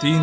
3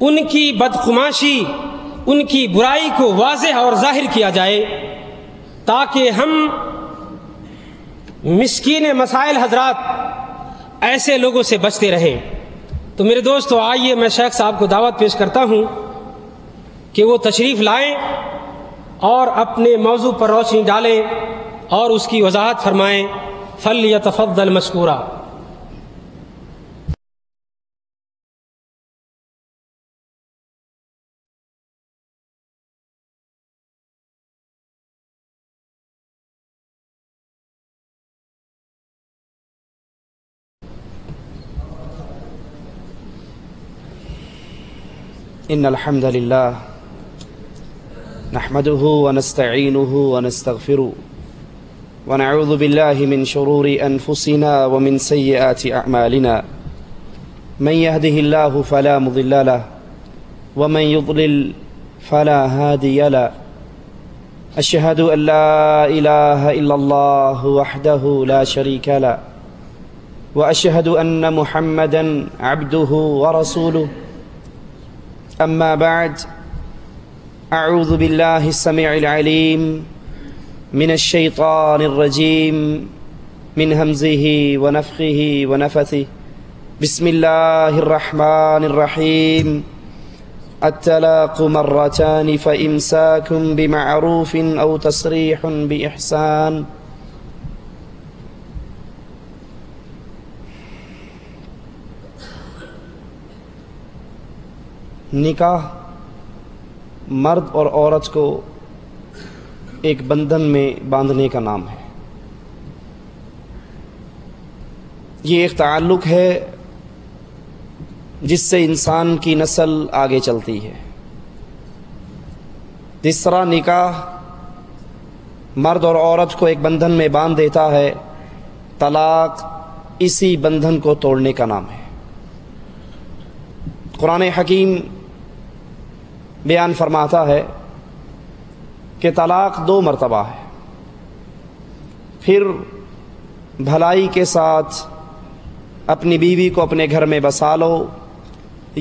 ان کی بدخماشی، ان کی برائی کو واضح اور ظاہر کیا جائے تاکہ ہم مسکین مسائل حضرات ایسے لوگوں سے بچتے رہیں۔ تو میرے دوستو آئیے میں شیخ صاحب کو دعوت پیش کرتا ہوں کہ وہ تشریف لائیں اور اپنے موضوع پر روشنی ڈالیں اور اس کی وضاحت فرمائیں۔ فلیتفضل مشکورا۔ إن الحمد لله نحمده ونستعينه ونستغفره ونعوذ بالله من شرور أنفسنا ومن سيئات أعمالنا من يهده الله فلا مضل له ومن يضلل فلا هادي له أشهد أن لا إله إلا الله وحده لا شريك له وأشهد أن محمدا عبده ورسوله أما بعد أعوذ بالله السميع العليم من الشيطان الرجيم من همزه ونفخه ونفثه بسم الله الرحمن الرحيم الطلاق مرتان فإمساك بمعروف أو تسريح بإحسان۔ نکاح مرد اور عورت کو ایک بندھن میں باندھنے کا نام ہے۔ یہ ایک تعلق ہے جس سے انسان کی نسل آگے چلتی ہے۔ جس طرح نکاح مرد اور عورت کو ایک بندھن میں باندھ دیتا ہے، طلاق اسی بندھن کو توڑنے کا نام ہے۔ قرآن حکیم بیان فرماتا ہے کہ طلاق 2 مرتبہ ہے، پھر بھلائی کے ساتھ اپنی بیوی کو اپنے گھر میں بسا لو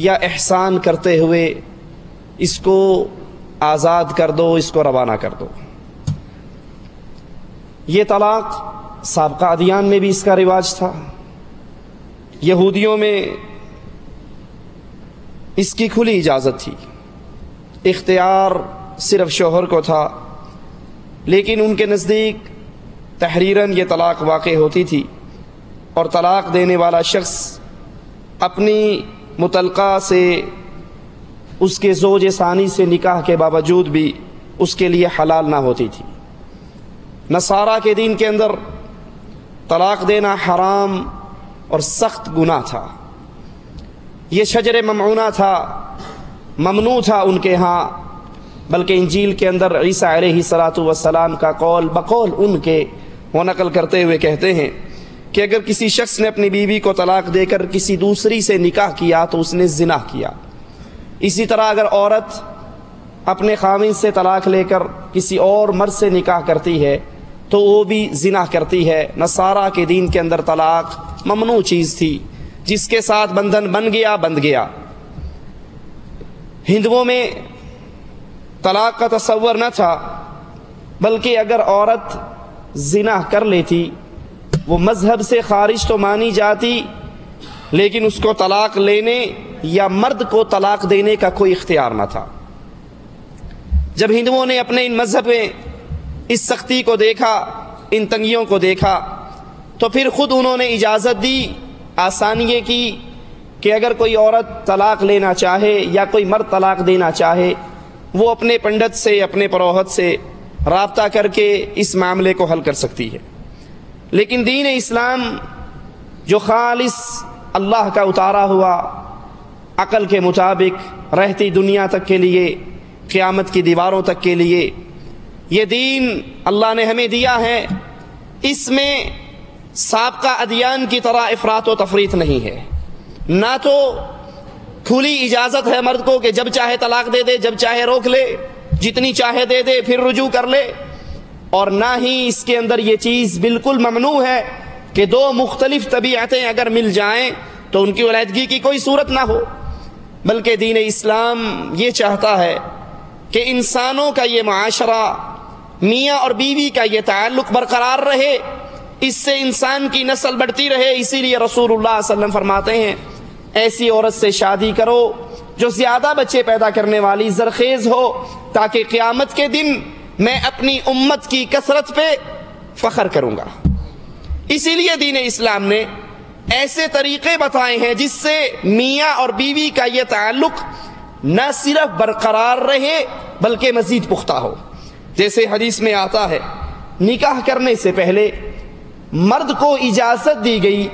یا احسان کرتے ہوئے اس کو آزاد کر دو، اس کو روانہ کر دو۔ یہ طلاق سابقہ ادیان میں بھی اس کا رواج تھا۔ یہودیوں میں اس کی کھلی اجازت تھی، اختیار صرف شوہر کو تھا، لیکن ان کے نزدیک تحریراً یہ طلاق واقع ہوتی تھی، اور طلاق دینے والا شخص اپنی مطلقہ سے، اس کے زوج ثانی سے نکاح کے باوجود بھی اس کے لیے حلال نہ ہوتی تھی۔ نصارہ کے دین کے اندر طلاق دینا حرام اور سخت گناہ تھا۔ یہ شجر ممنوع تھا، ممنوع تھا ان کے ہاں، بلکہ انجیل کے اندر عیسیٰ علیہ السلام کا قول بقول ان کے وہ نقل کرتے ہوئے کہتے ہیں کہ اگر کسی شخص نے اپنی بیوی کو طلاق دے کر کسی دوسری سے نکاح کیا تو اس نے زنا کیا۔ اسی طرح اگر عورت اپنے خاوند سے طلاق لے کر کسی اور مرد سے نکاح کرتی ہے تو وہ بھی زنا کرتی ہے۔ نصارہ کے دین کے اندر طلاق ممنوع چیز تھی، جس کے ساتھ بندھن بن گیا بند گیا۔ ہندوؤں میں طلاق کا تصور نہ تھا، بلکہ اگر عورت زنا کر لیتی وہ مذہب سے خارج تو مانی جاتی، لیکن اس کو طلاق لینے یا مرد کو طلاق دینے کا کوئی اختیار نہ تھا۔ جب ہندوؤں نے اپنے ان مذہب میں اس سختی کو دیکھا، ان تنگیوں کو دیکھا، تو پھر خود انہوں نے اجازت دی، آسانیے کی کہ اگر کوئی عورت طلاق لینا چاہے یا کوئی مرد طلاق دینا چاہے، وہ اپنے پنڈت سے، اپنے پروہت سے رابطہ کر کے اس معاملے کو حل کر سکتی ہے۔ لیکن دین اسلام جو خالص اللہ کا اتارا ہوا، عقل کے مطابق رہتی دنیا تک کے لیے، قیامت کی دیواروں تک کے لیے یہ دین اللہ نے ہمیں دیا ہے، اس میں سابقہ ادیان کی طرح افراط و تفریط نہیں ہے۔ نہ تو کھلی اجازت ہے مرد کو کہ جب چاہے طلاق دے دے، جب چاہے روک لے، جتنی چاہے دے دے پھر رجوع کر لے، اور نہ ہی اس کے اندر یہ چیز بالکل ممنوع ہے کہ 2 مختلف طبیعتیں اگر مل جائیں تو ان کی علیحدگی کی کوئی صورت نہ ہو۔ بلکہ دین اسلام یہ چاہتا ہے کہ انسانوں کا یہ معاشرہ، میاں اور بیوی کا یہ تعلق برقرار رہے، اس سے انسان کی نسل بڑھتی رہے۔ اسی لیے رسول اللہ صلی اللہ علیہ وسلم فرماتے ہیں ایسی عورت سے شادی کرو جو زیادہ بچے پیدا کرنے والی، زرخیز ہو، تاکہ قیامت کے دن میں اپنی امت کی کثرت پہ فخر کروں گا۔ اسی لیے دین اسلام نے ایسے طریقے بتائے ہیں جس سے میاں اور بیوی کا یہ تعلق نہ صرف برقرار رہے بلکہ مزید پختہ ہو۔ جیسے حدیث میں آتا ہے نکاح کرنے سے پہلے مرد کو اجازت دی گئی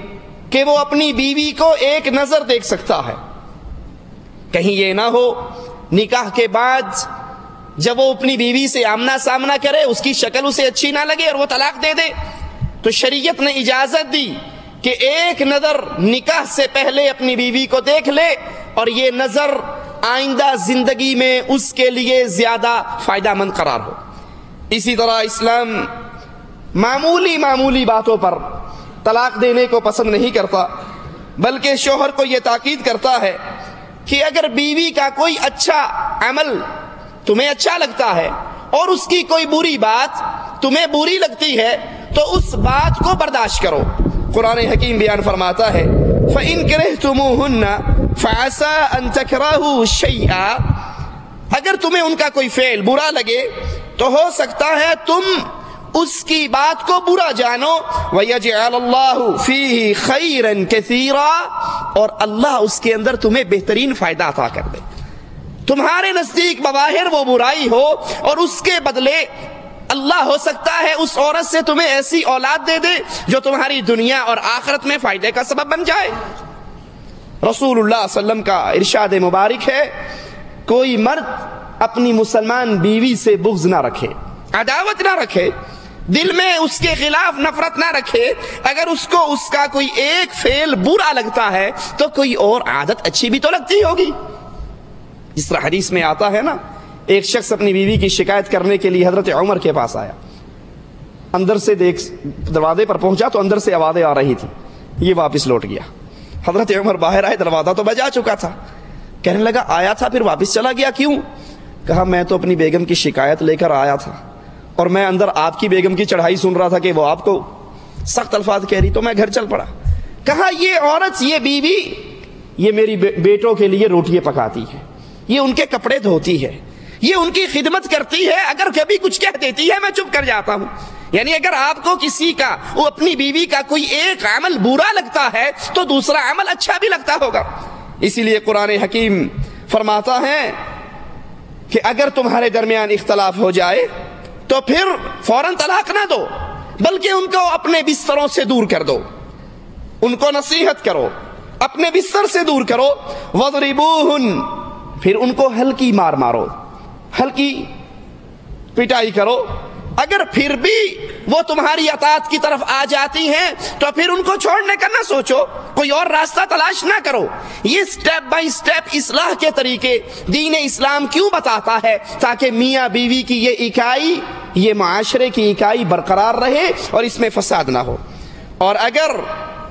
کہ وہ اپنی بیوی کو ایک نظر دیکھ سکتا ہے، کہیں یہ نہ ہو نکاح کے بعد جب وہ اپنی بیوی سے آمنا سامنا کرے اس کی شکل اسے اچھی نہ لگے اور وہ طلاق دے دے۔ تو شریعت نے اجازت دی کہ ایک نظر نکاح سے پہلے اپنی بیوی کو دیکھ لے، اور یہ نظر آئندہ زندگی میں اس کے لیے زیادہ فائدہ مند قرار ہو۔ اسی طرح اسلام معمولی باتوں پر طلاق دینے کو پسند نہیں کرتا، بلکہ شوہر کو یہ تاکید کرتا ہے کہ اگر بیوی کا کوئی اچھا عمل تمہیں اچھا لگتا ہے اور اس کی کوئی بری بات تمہیں بری لگتی ہے تو اس بات کو برداشت کرو۔ قرآن حکیم بیان فرماتا ہے فَإِن كَرِهْتُمُوهُنَّ فَعَسَىٰ أَن تَكْرَهُوا شَيْئًا، اگر تمہیں ان کا کوئی فعل برا لگے تو ہو سکتا ہے تم اس کی بات کو برا جانو، وَيَجْعَلَ اللَّهُ فِيهِ خَيْرًا كَثِيرًا، اور اللہ اس کے اندر تمہیں بہترین فائدہ عطا کر دے۔ تمہارے نزدیک بظاہر وہ برائی ہو اور اس کے بدلے اللہ ہو سکتا ہے اس عورت سے تمہیں ایسی اولاد دے دے جو تمہاری دنیا اور آخرت میں فائدے کا سبب بن جائے۔ رسول اللہ صلی اللہ علیہ وسلم کا ارشاد مبارک ہے کوئی مرد اپنی مسلمان بیوی سے بغض نہ رکھے، عداوت نہ رکھے، دل میں اس کے خلاف نفرت نہ رکھے، اگر اس کو اس کا کوئی ایک فعل برا لگتا ہے تو کوئی اور عادت اچھی بھی تو لگتی ہوگی۔ جس طرح حدیث میں آتا ہے نا، ایک شخص اپنی بیوی کی شکایت کرنے کے لیے حضرت عمر کے پاس آیا، اندر سے دروازے پر پہنچا تو اندر سے آوازیں آ رہی تھی، یہ واپس لوٹ گیا۔ حضرت عمر باہر آئے، دروازہ تو بجا چکا تھا، کہنے لگا آیا تھا پھر واپس چلا گیا کیوں؟ کہا میں تو اپنی بیگم کی شکایت لے کر آیا تھا اور میں اندر آپ کی بیگم کی چڑھائی سن رہا تھا کہ وہ آپ کو سخت الفاظ کہہ رہی تو میں گھر چل پڑا۔ کہا یہ عورت، یہ بیوی، یہ میری بیٹوں کے لیے روٹیاں پکاتی ہے، یہ ان کے کپڑے دھوتی ہے، یہ ان کی خدمت کرتی ہے، اگر کبھی کچھ کہہ دیتی ہے میں چپ کر جاتا ہوں۔ یعنی اگر آپ کو کسی کا، وہ اپنی بیوی کا کوئی ایک عمل برا لگتا ہے تو دوسرا عمل اچھا بھی لگتا ہوگا۔ اسی لیے قرآن حکیم فرماتا ہے کہ اگر تمہارے درمیان اختلاف ہو جائے تو پھر فوراً طلاق نہ دو، بلکہ ان کو اپنے بستروں سے دور کر دو، ان کو نصیحت کرو، اپنے بستر سے دور کرو، وَضْرِبُوهُنْ، پھر ان کو ہلکی مار مارو، ہلکی پٹائی کرو۔ اگر پھر بھی وہ تمہاری اطاعت کی طرف آ جاتی ہیں تو پھر ان کو چھوڑنے کا نہ سوچو، کوئی اور راستہ تلاش نہ کرو۔ یہ سٹیپ بائی سٹیپ اصلاح کے طریقے دین اسلام کیوں بتاتا ہے؟ تاکہ میاں بیوی کی یہ اکائی، یہ معاشرے کی اکائی برقرار رہے اور اس میں فساد نہ ہو۔ اور اگر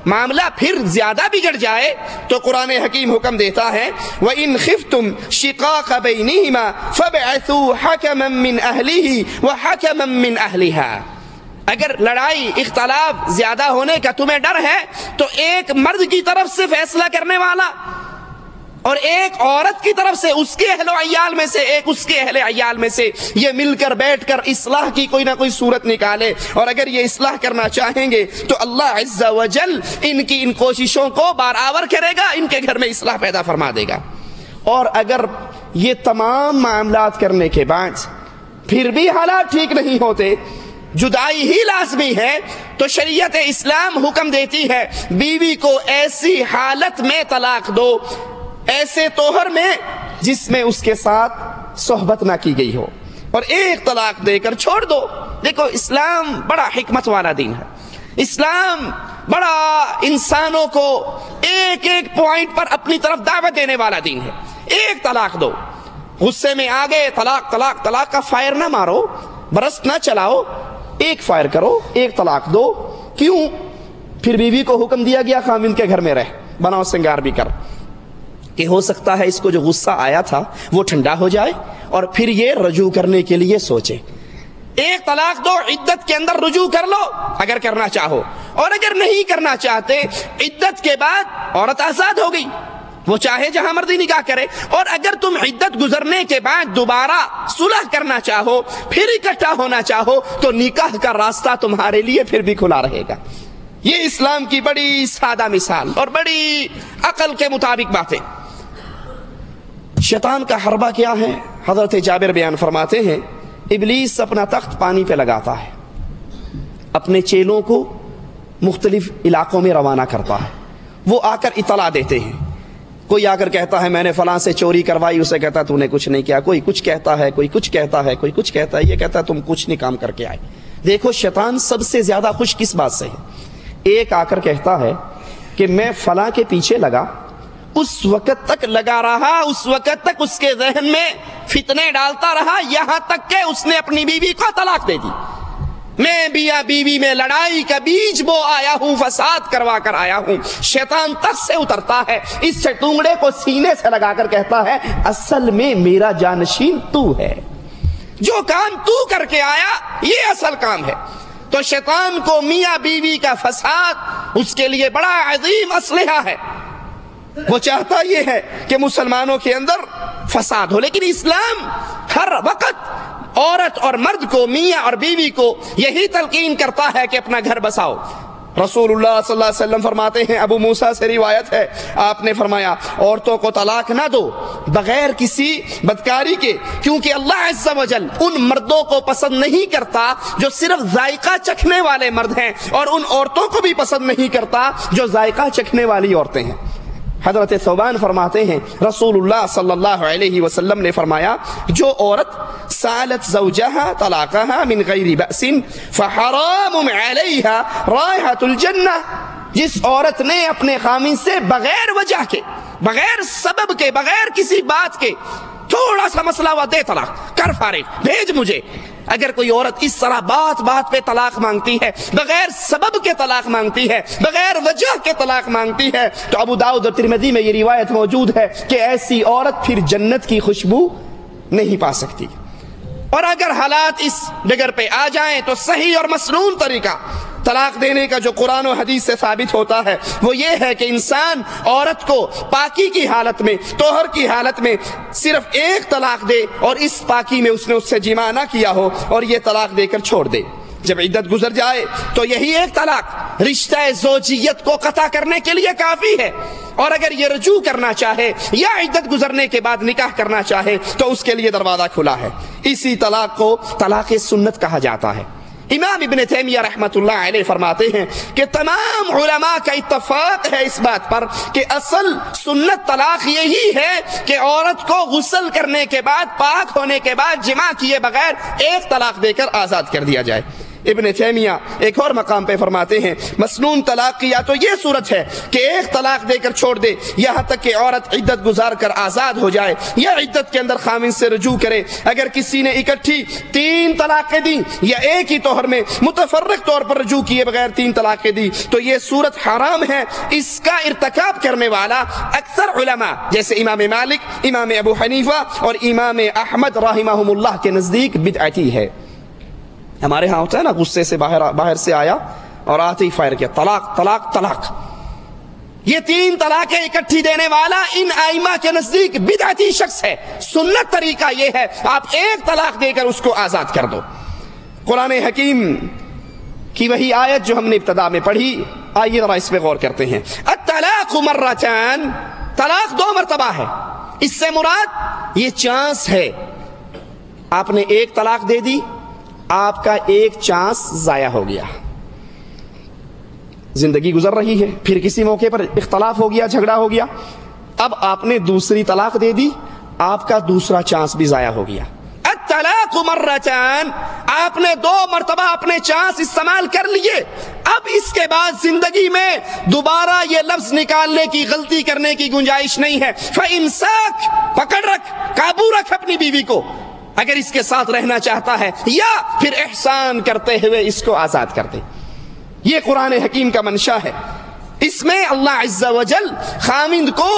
معاملہ پھر زیادہ بگڑ جائے تو قرآن حکیم حکم دیتا ہے وَإِنْ خِفْتُمْ شِقَاقَ بَيْنِهِمَا فَابْعَثُوا حَكَمًا مِّنْ أَهْلِهِ وَحَكَمًا مِّنْ أَهْلِهَا، اگر لڑائی اختلاف زیادہ ہونے کا تمہیں ڈر ہے تو ایک مرد کی طرف سے فیصلہ کرنے والا اور ایک عورت کی طرف سے اس کے اہل و عیال میں سے ایک اس کے اہل عیال میں سے یہ مل کر بیٹھ کر اصلاح کی کوئی نہ کوئی صورت نکالے۔ اور اگر یہ اصلاح کرنا چاہیں گے تو اللہ عز و جل ان کی ان کوششوں کو برآور کرے گا، ان کے گھر میں اصلاح پیدا فرما دے گا۔ اور اگر یہ تمام معاملات کرنے کے بعد پھر بھی حالات ٹھیک نہیں ہوتے، جدائی ہی لازمی ہے، تو شریعت اسلام حکم دیتی ہے بیوی کو ایسی حالت میں طلاق دو، ایسے توہر میں جس میں اس کے ساتھ صحبت نہ کی گئی ہو، اور ایک طلاق دے کر چھوڑ دو۔ دیکھو اسلام بڑا حکمت والا دین ہے، اسلام بڑا انسانوں کو ایک ایک پوائنٹ پر اپنی طرف دعوت دینے والا دین ہے۔ ایک طلاق دو، غصے میں آگے طلاق طلاق طلاق کا فائر نہ مارو، برس نہ چلاؤ، ایک فائر کرو، ایک طلاق دو۔ کیوں؟ پھر بیوی کو حکم دیا گیا خاوند کے گھر میں رہ، بناؤ سنگار بھی کر۔ کہ ہو سکتا ہے اس کو جو غصہ آیا تھا وہ ٹھنڈا ہو جائے اور پھر یہ رجوع کرنے کے لیے سوچے. ایک طلاق دو، عدت کے اندر رجوع کر لو اگر کرنا چاہو، اور اگر نہیں کرنا چاہتے عدت کے بعد عورت آزاد ہو گئی، وہ چاہے جہاں مرضی نکاح کرے. اور اگر تم عدت گزرنے کے بعد دوبارہ صلح کرنا چاہو، پھر اکٹھا ہونا چاہو، تو نکاح کا راستہ تمہارے لیے پھر بھی کھلا رہے گا. یہ اسلام کی بڑی سادہ مثال اور بڑی عقل کے مطابق باتیں. شیطان کا حربہ کیا ہے؟ حضرت جابر بیان فرماتے ہیں ابلیس اپنا تخت پانی پہ لگاتا ہے، اپنے چیلوں کو مختلف علاقوں میں روانہ کرتا ہے، وہ آ کر اطلاع دیتے ہیں. کوئی آ کر کہتا ہے میں نے فلاں سے چوری کروائی، اسے کہتا ہے تو نے کچھ نہیں کیا. کوئی کچھ کہتا ہے، کوئی کچھ کہتا ہے، کوئی کچھ کہتا ہے، یہ کہتا ہے تم کچھ نہیں کام کر کے آئے. دیکھو شیطان سب سے زیادہ خوش کس بات سے ہے؟ ایک آ کر کہتا ہے کہ میں فلاں کے پیچھے لگا، اس وقت تک لگا رہا، اس وقت تک اس کے ذہن میں فتنے ڈالتا رہا، یہاں تک کہ اس نے اپنی بیوی کو طلاق دے دی. میں بیاں بیوی میں لڑائی کا بیج بو آیا ہوں، فساد کروا کر آیا ہوں. شیطان تخت سے اترتا ہے، اس سے ٹونگڑے کو سینے سے لگا کر کہتا ہے اصل میں میرا جانشین تو ہے، جو کام تو کر کے آیا یہ اصل کام ہے. تو شیطان کو میاں بیوی کا فساد اس کے لیے بڑا عظیم اسلحہ ہے. وہ چاہتا یہ ہے کہ مسلمانوں کے اندر فساد ہو، لیکن اسلام ہر وقت عورت اور مرد کو، میاں اور بیوی کو یہی تلقین کرتا ہے کہ اپنا گھر بساؤ. رسول اللہ صلی اللہ علیہ وسلم فرماتے ہیں، ابو موسیٰ سے روایت ہے، آپ نے فرمایا عورتوں کو طلاق نہ دو بغیر کسی بدکاری کے، کیونکہ اللہ عز و جل ان مردوں کو پسند نہیں کرتا جو صرف ذائقہ چکھنے والے مرد ہیں، اور ان عورتوں کو بھی پسند نہیں کرتا جو ذائقہ چکھنے والی عورتیں ہیں. حضرت ثوبان فرماتے ہیں رسول اللہ صلی اللہ علیہ وسلم نے فرمایا جو عورت سالت زوجہا طلاقہا من غیر بأس فحرام علیہا رائحۃ الجنہ، جس عورت نے اپنے خامن سے بغیر وجہ کے، بغیر سبب کے، بغیر کسی بات کے تھوڑا سا مسئلہ ہوا دے طلاق کر فارغ بھیج مجھے. اگر کوئی عورت اس طرح بات بات پہ طلاق مانگتی ہے، بغیر سبب کے طلاق مانگتی ہے، بغیر وجہ کے طلاق مانگتی ہے، تو ابو داؤد اور ترمذی میں یہ روایت موجود ہے کہ ایسی عورت پھر جنت کی خوشبو نہیں پا سکتی. اور اگر حالات اس ڈگر پہ آ جائیں تو صحیح اور مسنون طریقہ طلاق دینے کا جو قرآن و حدیث سے ثابت ہوتا ہے وہ یہ ہے کہ انسان عورت کو پاکی کی حالت میں، طہر کی حالت میں صرف ایک طلاق دے، اور اس پاکی میں اس نے اس سے جماع نہ کیا ہو، اور یہ طلاق دے کر چھوڑ دے. جب عدت گزر جائے تو یہی ایک طلاق رشتہ زوجیت کو قطع کرنے کے لیے کافی ہے. اور اگر یہ رجوع کرنا چاہے یا عدت گزرنے کے بعد نکاح کرنا چاہے تو اس کے لیے دروازہ کھلا ہے. اسی طلاق کو طلاق سنت کہا جاتا ہے. امام ابن تیمیہ رحمۃ اللہ علیہ فرماتے ہیں کہ تمام علماء کا اتفاق ہے اس بات پر کہ اصل سنت طلاق یہی ہے کہ عورت کو غسل کرنے کے بعد، پاک ہونے کے بعد، جماع کیے بغیر ایک طلاق دے کر آزاد کر دیا جائے. ابن تیمیہ ایک اور مقام پہ فرماتے ہیں مسنون طلاق کی یا تو یہ صورت ہے کہ ایک طلاق دے کر چھوڑ دے یہاں تک کہ عورت عدت گزار کر آزاد ہو جائے، یا عدت کے اندر خامن سے رجوع کرے. اگر کسی نے اکٹھی 3 طلاقیں دی یا ایک ہی طہر میں متفرق طور پر رجوع کیے بغیر 3 طلاقیں دی تو یہ صورت حرام ہے. اس کا ارتکاب کرنے والا اکثر علماء جیسے امام مالک، امام ابو حنیفہ اور امام احمد رحمہم اللہ کے نزدیک بدعتی ہے. ہمارے ہاں ہوتا ہے نا غصے سے باہر سے آیا اور آتے ہی فائر کیا، طلاق طلاق طلاق. یہ 3 طلاقیں اکٹھی دینے والا ان ائمہ کے نزدیک بدعتی شخص ہے. سنت طریقہ یہ ہے آپ ایک طلاق دے کر اس کو آزاد کر دو. قرآن حکیم کی وہی آیت جو ہم نے ابتدا میں پڑھی، آئیے ذرا اس پہ غور کرتے ہیں. الطلاق مرتان، طلاق 2 مرتبہ ہے. اس سے مراد یہ چانس ہے، آپ نے ایک طلاق دے دی، آپ کا ایک چانس ضائع ہو گیا. زندگی گزر رہی ہے، پھر کسی موقع پر اختلاف ہو گیا، جھگڑا ہو گیا، اب آپ نے دوسری طلاق دے دی، آپ کا دوسرا چانس بھی ضائع ہو گیا. الطلاق مرتان، آپ نے 2 مرتبہ اپنے چانس استعمال کر لیے. اب اس کے بعد زندگی میں دوبارہ یہ لفظ نکالنے کی، غلطی کرنے کی گنجائش نہیں ہے. فإمساک، پکڑ رکھ، قابو رکھ اپنی بیوی کو اگر اس کے ساتھ رہنا چاہتا ہے، یا پھر احسان کرتے ہوئے اس کو آزاد کر دے. یہ قرآن حکیم کا منشا ہے. اس میں اللہ عز و جل خاوند کو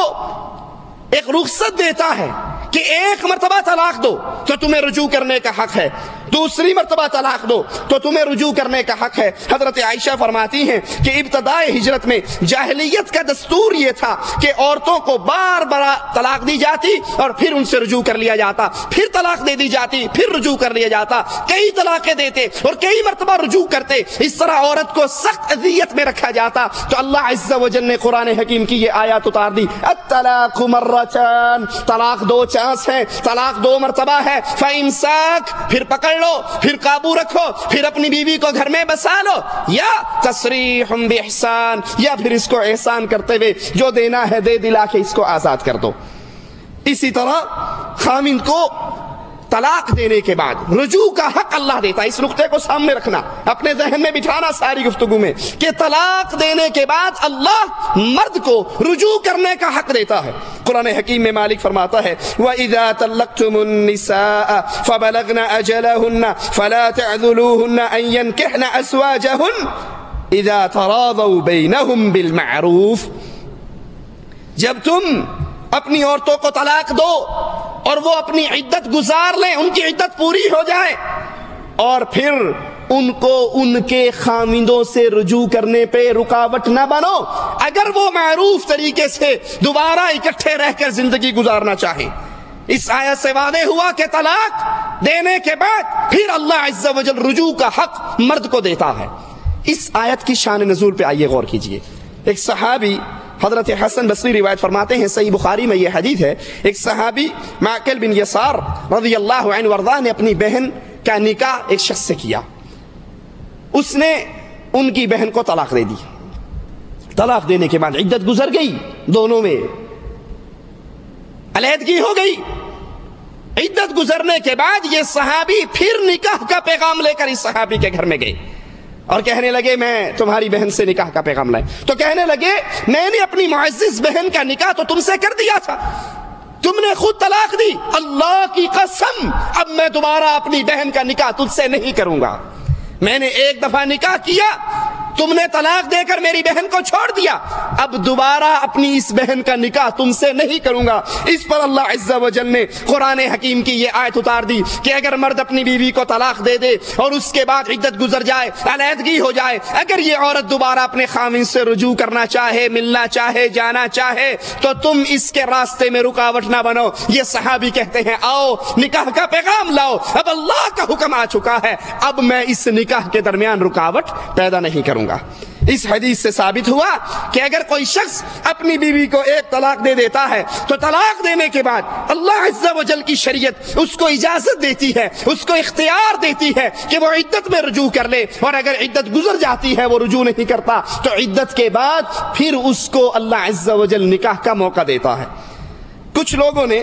ایک رخصت دیتا ہے کہ ایک مرتبہ طلاق دو تو تمہیں رجوع کرنے کا حق ہے، دوسری مرتبہ طلاق دو تو تمہیں رجوع کرنے کا حق ہے۔ حضرت عائشہ فرماتی ہیں کہ ابتدائے ہجرت میں جاہلیت کا دستور یہ تھا کہ عورتوں کو بار بار طلاق دی جاتی اور پھر ان سے رجوع کر لیا جاتا، پھر طلاق دے دی جاتی، پھر رجوع کر لیا جاتا، کئی طلاقیں دیتے اور کئی مرتبہ رجوع کرتے، اس طرح عورت کو سخت اذیت میں رکھا جاتا۔ تو اللہ عز و جل نے قرآن حکیم کی یہ آیات اتار دی، الطلاق مرتان، طلاق دو چانس ہے، طلاق دو مرتبہ ہے، فامساک، پھر پکڑ لو، پھر قابو رکھو، پھر اپنی بیوی کو گھر میں بسا لو، یا تصریح باحسان، یا پھر اس کو احسان کرتے ہوئے جو دینا ہے دے دلا کے اس کو آزاد کر دو۔ اسی طرح خاوند کو طلاق دینے کے بعد رجوع کا حق اللہ دیتا ہے۔ اس نقطے کو سامنے رکھنا، اپنے ذہن میں بٹھانا ساری گفتگو میں کہ طلاق دینے کے بعد اللہ مرد کو رجوع کرنے کا حق دیتا ہے۔ قرآن حکیم میں مالک فرماتا ہے وَإِذَا طَلَّقْتُمُ النِّسَاءَ فَبَلَغْنَ أَجَلَهُنَّ فَلَا تَعْذُلُوهُنَّ أَن يَنكِحْنَ أَزْوَاجَهُنَّ إِذَا تَرَاضَوْا بَيْنَهُمْ بِالْمَعْرُوفِ، جب تم اپنی عورتوں کو طلاق دو اور وہ اپنی عدت گزار لیں، ان کی عدت پوری ہو جائے، اور پھر ان کو ان کے خاوندوں سے رجوع کرنے پہ رکاوٹ نہ بنو اگر وہ معروف طریقے سے دوبارہ اکٹھے رہ کر زندگی گزارنا چاہیں۔ اس آیت سے واضح ہوا کہ طلاق دینے کے بعد پھر اللہ عز و جل رجوع کا حق مرد کو دیتا ہے۔ اس آیت کی شان نزول پہ آئیے غور کیجئے۔ ایک صحابی حضرت حسن بصری روایت فرماتے ہیں، صحیح بخاری میں یہ حدیث ہے، ایک صحابی معقل بن یسار رضی اللہ عنہ وارضاہ نے اپنی بہن کا نکاح ایک شخص سے کیا، اس نے ان کی بہن کو طلاق دے دی۔ طلاق دینے کے بعد عدت گزر گئی، دونوں میں علیحدگی ہو گئی۔ عدت گزرنے کے بعد یہ صحابی پھر نکاح کا پیغام لے کر اس صحابی کے گھر میں گئے اور کہنے لگے میں تمہاری بہن سے نکاح کا پیغام لائے۔ تو کہنے لگے میں نے اپنی معزز بہن کا نکاح تو تم سے کر دیا تھا، تم نے خود طلاق دی، اللہ کی قسم اب میں دوبارہ اپنی بہن کا نکاح تجھ سے نہیں کروں گا۔ میں نے ایک دفعہ نکاح کیا، تم نے طلاق دے کر میری بہن کو چھوڑ دیا، اب دوبارہ اپنی اس بہن کا نکاح تم سے نہیں کروں گا۔ اس پر اللہ عز و جل نے قرآن حکیم کی یہ آیت اتار دی کہ اگر مرد اپنی بیوی کو طلاق دے دے اور اس کے بعد عدت گزر جائے، علیحدگی ہو جائے، اگر یہ عورت دوبارہ اپنے خاوند سے رجوع کرنا چاہے، ملنا چاہے، جانا چاہے، تو تم اس کے راستے میں رکاوٹ نہ بنو۔ یہ صحابی کہتے ہیں آؤ نکاح کا پیغام لاؤ، اب اللہ کا حکم آ چکا ہے، اب میں اس نکاح کے درمیان رکاوٹ پیدا نہیں کروں گا۔ اس حدیث سے ثابت ہوا کہ اگر کوئی شخص اپنی بیوی کو ایک طلاق دے دیتا ہے تو طلاق دینے کے بعد اللہ عز و جل کی شریعت اس کو اجازت دیتی ہے، اس کو اختیار دیتی ہے کہ وہ عدت میں رجوع کر لے، اور اگر عدت گزر جاتی ہے وہ رجوع نہیں کرتا تو عدت کے بعد پھر اس کو اللہ عز و جل نکاح کا موقع دیتا ہے۔ کچھ لوگوں نے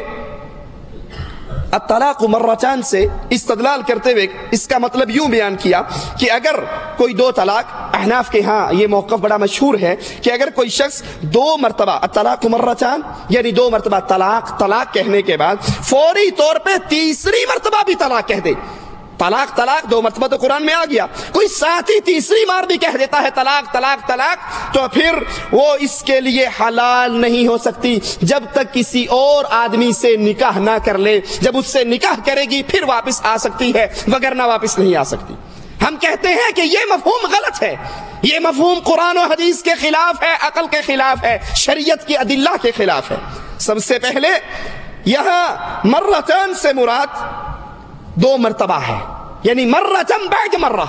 الطلاق مرتان سے استدلال کرتے ہوئے اس کا مطلب یوں بیان کیا کہ اگر کوئی دو طلاق، احناف کے ہاں یہ موقف بڑا مشہور ہے کہ اگر کوئی شخص دو مرتبہ الطلاق مرتان یعنی دو مرتبہ طلاق کہنے کے بعد فوری طور پہ تیسری مرتبہ بھی طلاق کہہ دے، طلاق دو مرتبہ تو قرآن میں آ گیا، کوئی ساتھ ہی تیسری بار بھی کہہ دیتا ہے طلاق، تو پھر وہ اس کے لیے حلال نہیں ہو سکتی جب تک کسی اور آدمی سے نکاح نہ کر لے۔ جب اس سے نکاح کرے گی پھر واپس آ سکتی ہے، وگرنہ واپس نہیں آ سکتی۔ ہم کہتے ہیں کہ یہ مفہوم غلط ہے، یہ مفہوم قرآن و حدیث کے خلاف ہے، عقل کے خلاف ہے، شریعت کی ادلہ کے خلاف ہے۔ سب سے پہلے یہاں مرتان سے مراد دو مرتبہ ہے، یعنی مرتن بعد مرہ،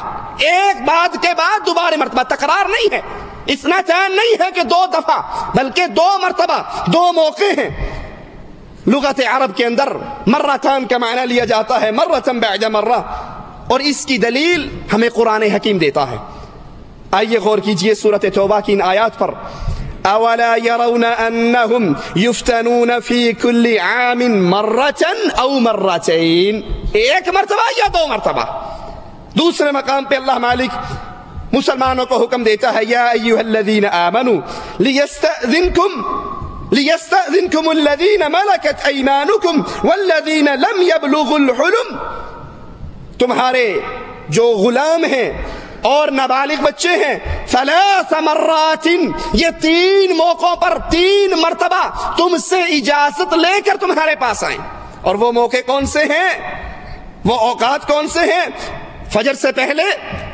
ایک بعد کے بعد دوبارہ مرتبہ، تکرار نہیں ہے، اثنتان نہیں ہے کہ دو دفعہ، بلکہ دو مرتبہ، دو موقع ہیں۔ لغت عرب کے اندر مرتان کا معنی لیا جاتا ہے مرتن بعد مرہ، اور اس کی دلیل ہمیں قرآن حکیم دیتا ہے۔ آئیے غور کیجئے سورۃ توبہ کی ان آیات پر، اولا يرون انهم يفتنون في كل عام مرة او مرتين، ایک مرتبہ یا دو مرتبہ۔ دوسرے مقام پہ اللہ مالک مسلمانوں کو حکم دیتا ہے یا ایھا الذین آمنوا ليستأذنكم الذين ملكت ايمانكم والذين لم يبلغوا الحلم، تمہارے جو غلام ہیں اور نابالغ بچے ہیں ثلاث مرات، یہ 3 موقعوں پر 3 مرتبہ تم سے اجازت لے کر تمہارے پاس آئیں. اور وہ موقع کون سے ہیں، وہ اوقات کون سے ہیں؟ فجر سے پہلے،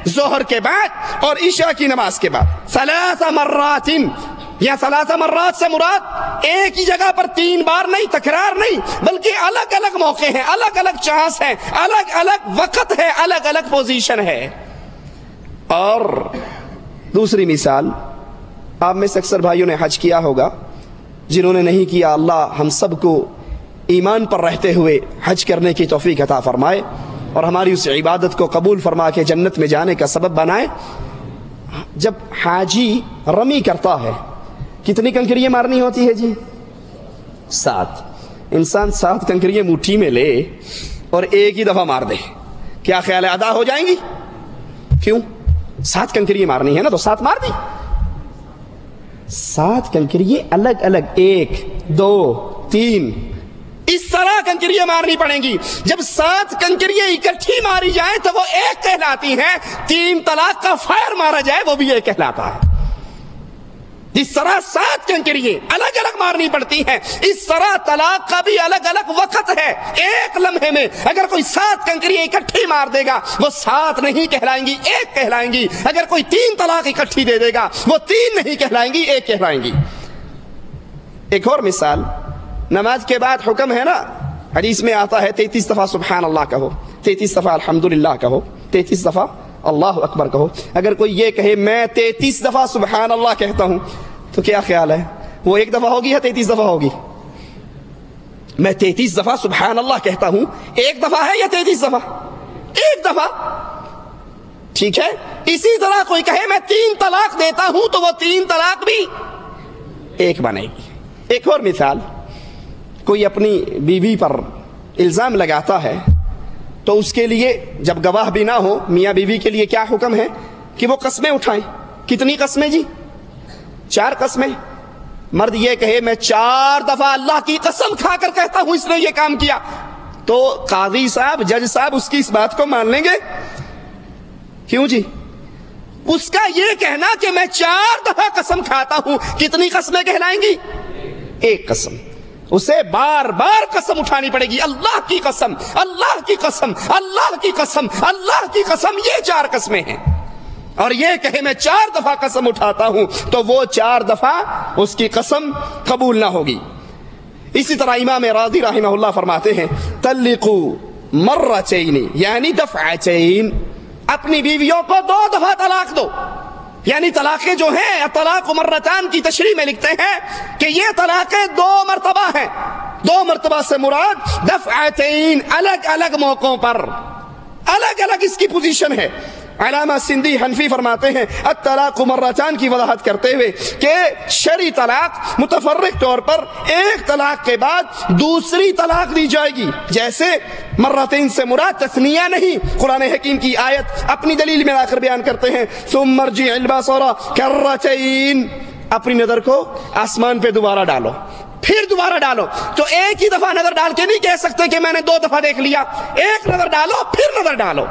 ظہر کے بعد اور عشاء کی نماز کے بعد. ثلاث مرات، یا ثلاث مرات سے مراد ایک ہی جگہ پر 3 بار نہیں، تکرار نہیں، بلکہ الگ الگ موقع ہیں، الگ الگ چانس ہیں، الگ الگ وقت ہے، الگ الگ پوزیشن ہے. اور دوسری مثال، آپ میں سے اکثر بھائیوں نے حج کیا ہوگا، جنہوں نے نہیں کیا اللہ ہم سب کو ایمان پر رہتے ہوئے حج کرنے کی توفیق عطا فرمائے اور ہماری اس عبادت کو قبول فرما کے جنت میں جانے کا سبب بنائے. جب حاجی رمی کرتا ہے کتنی کنکریاں مارنی ہوتی ہے جی؟ 7. انسان 7 کنکریاں مٹھی میں لے اور ایک ہی دفعہ مار دے، کیا خیال ہے ادا ہو جائیں گی؟ کیوں؟ 7 کنکریاں مارنی ہے نا، تو 7 مار دی. 7 کنکریاں الگ الگ، 1 2 3 اس طرح کنکریاں مارنی پڑیں گی. جب 7 کنکریاں اکٹھی ماری جائیں تو وہ ایک کہلاتی ہیں. 3 طلاق کا فائر مارا جائے وہ بھی ایک کہلاتا ہے. جس طرح 7 کنکریاں الگ الگ مارنی پڑتی ہیں، اس طرح طلاق کا بھی الگ الگ وقت ہے. ایک لمحے میں اگر کوئی 7 کنکریاں اکٹھی مار دے گا وہ 7 نہیں کہلائیں گی، 1 کہلائیں گی. اگر کوئی 3 طلاق اکٹھی دے دے گا وہ 3 نہیں کہلائیں گی، 1 کہلائیں گی. ایک اور مثال، نماز کے بعد حکم ہے نا، حدیث میں آتا ہے 33 دفعہ سبحان اللہ کہو، 33 دفعہ الحمدللہ کہو، 33 دفعہ اللہ اکبر کہو. اگر کوئی یہ کہے میں 33 دفعہ سبحان اللہ کہتا ہوں تو کیا خیال ہے، وہ 1 دفعہ ہوگی یا 33 دفعہ ہوگی؟ میں 33 دفعہ سبحان اللہ کہتا ہوں، 1 دفعہ ہے یا 33 دفعہ؟ 1 دفعہ. ٹھیک ہے. اسی طرح کوئی کہے میں 3 طلاق دیتا ہوں تو وہ 3 طلاق بھی 1 بنے گی. ایک اور مثال، کوئی اپنی بیوی پر الزام لگاتا ہے تو اس کے لیے جب گواہ بھی نہ ہو، میاں بیوی کے لیے کیا حکم ہے کہ وہ قسمیں اٹھائیں. کتنی قسمیں جی؟ 4 قسمیں. مرد یہ کہے میں 4 دفعہ اللہ کی قسم کھا کر کہتا ہوں اس نے یہ کام کیا، تو قاضی صاحب، جج صاحب اس کی اس بات کو مان لیں گے؟ کیوں جی؟ اس کا یہ کہنا کہ میں 4 دفعہ قسم کھاتا ہوں کتنی قسمیں کہلائیں گی؟ 1 قسم. اسے بار بار قسم اٹھانی پڑے گی. اللہ کی قسم، اللہ کی قسم، اللہ کی قسم، اللہ کی قسم. یہ 4 قسمیں ہیں. اور یہ کہے میں 4 دفعہ قسم اٹھاتا ہوں تو وہ 4 دفعہ اس کی قسم قبول نہ ہوگی. اسی طرح امام راضی رحمہ اللہ فرماتے ہیں طلقوا مرتين یعنی دفعتين، اپنی بیویوں کو 2 دفعہ طلاق دو. یعنی طلاقیں جو ہیں طلاق مرتان کی تشریح میں لکھتے ہیں کہ یہ طلاقیں 2 مرتبہ ہیں. 2 مرتبہ سے مراد دفعتين، الگ الگ موقعوں پر، الگ الگ اس کی پوزیشن ہے. علامہ سندھی حنفی فرماتے ہیں الطلاق مرتان کی وضاحت کرتے ہوئے کہ شرعی طلاق متفرق طور پر 1 طلاق کے بعد دوسری طلاق دی جائے گی. جیسے مرتين سے مراد تثنیہ نہیں. قرآن حکیم کی آیت اپنی دلیل میں لا کر بیان کرتے ہیں ثم ارجع البصر كرتين، اپنی نظر کو آسمان پہ دوبارہ ڈالو، پھر دوبارہ ڈالو. تو ایک ہی دفعہ نظر ڈال کے نہیں کہہ سکتے کہ میں نے 2 دفعہ دیکھ لیا. 1 نظر ڈالو پھر نظر ڈالو.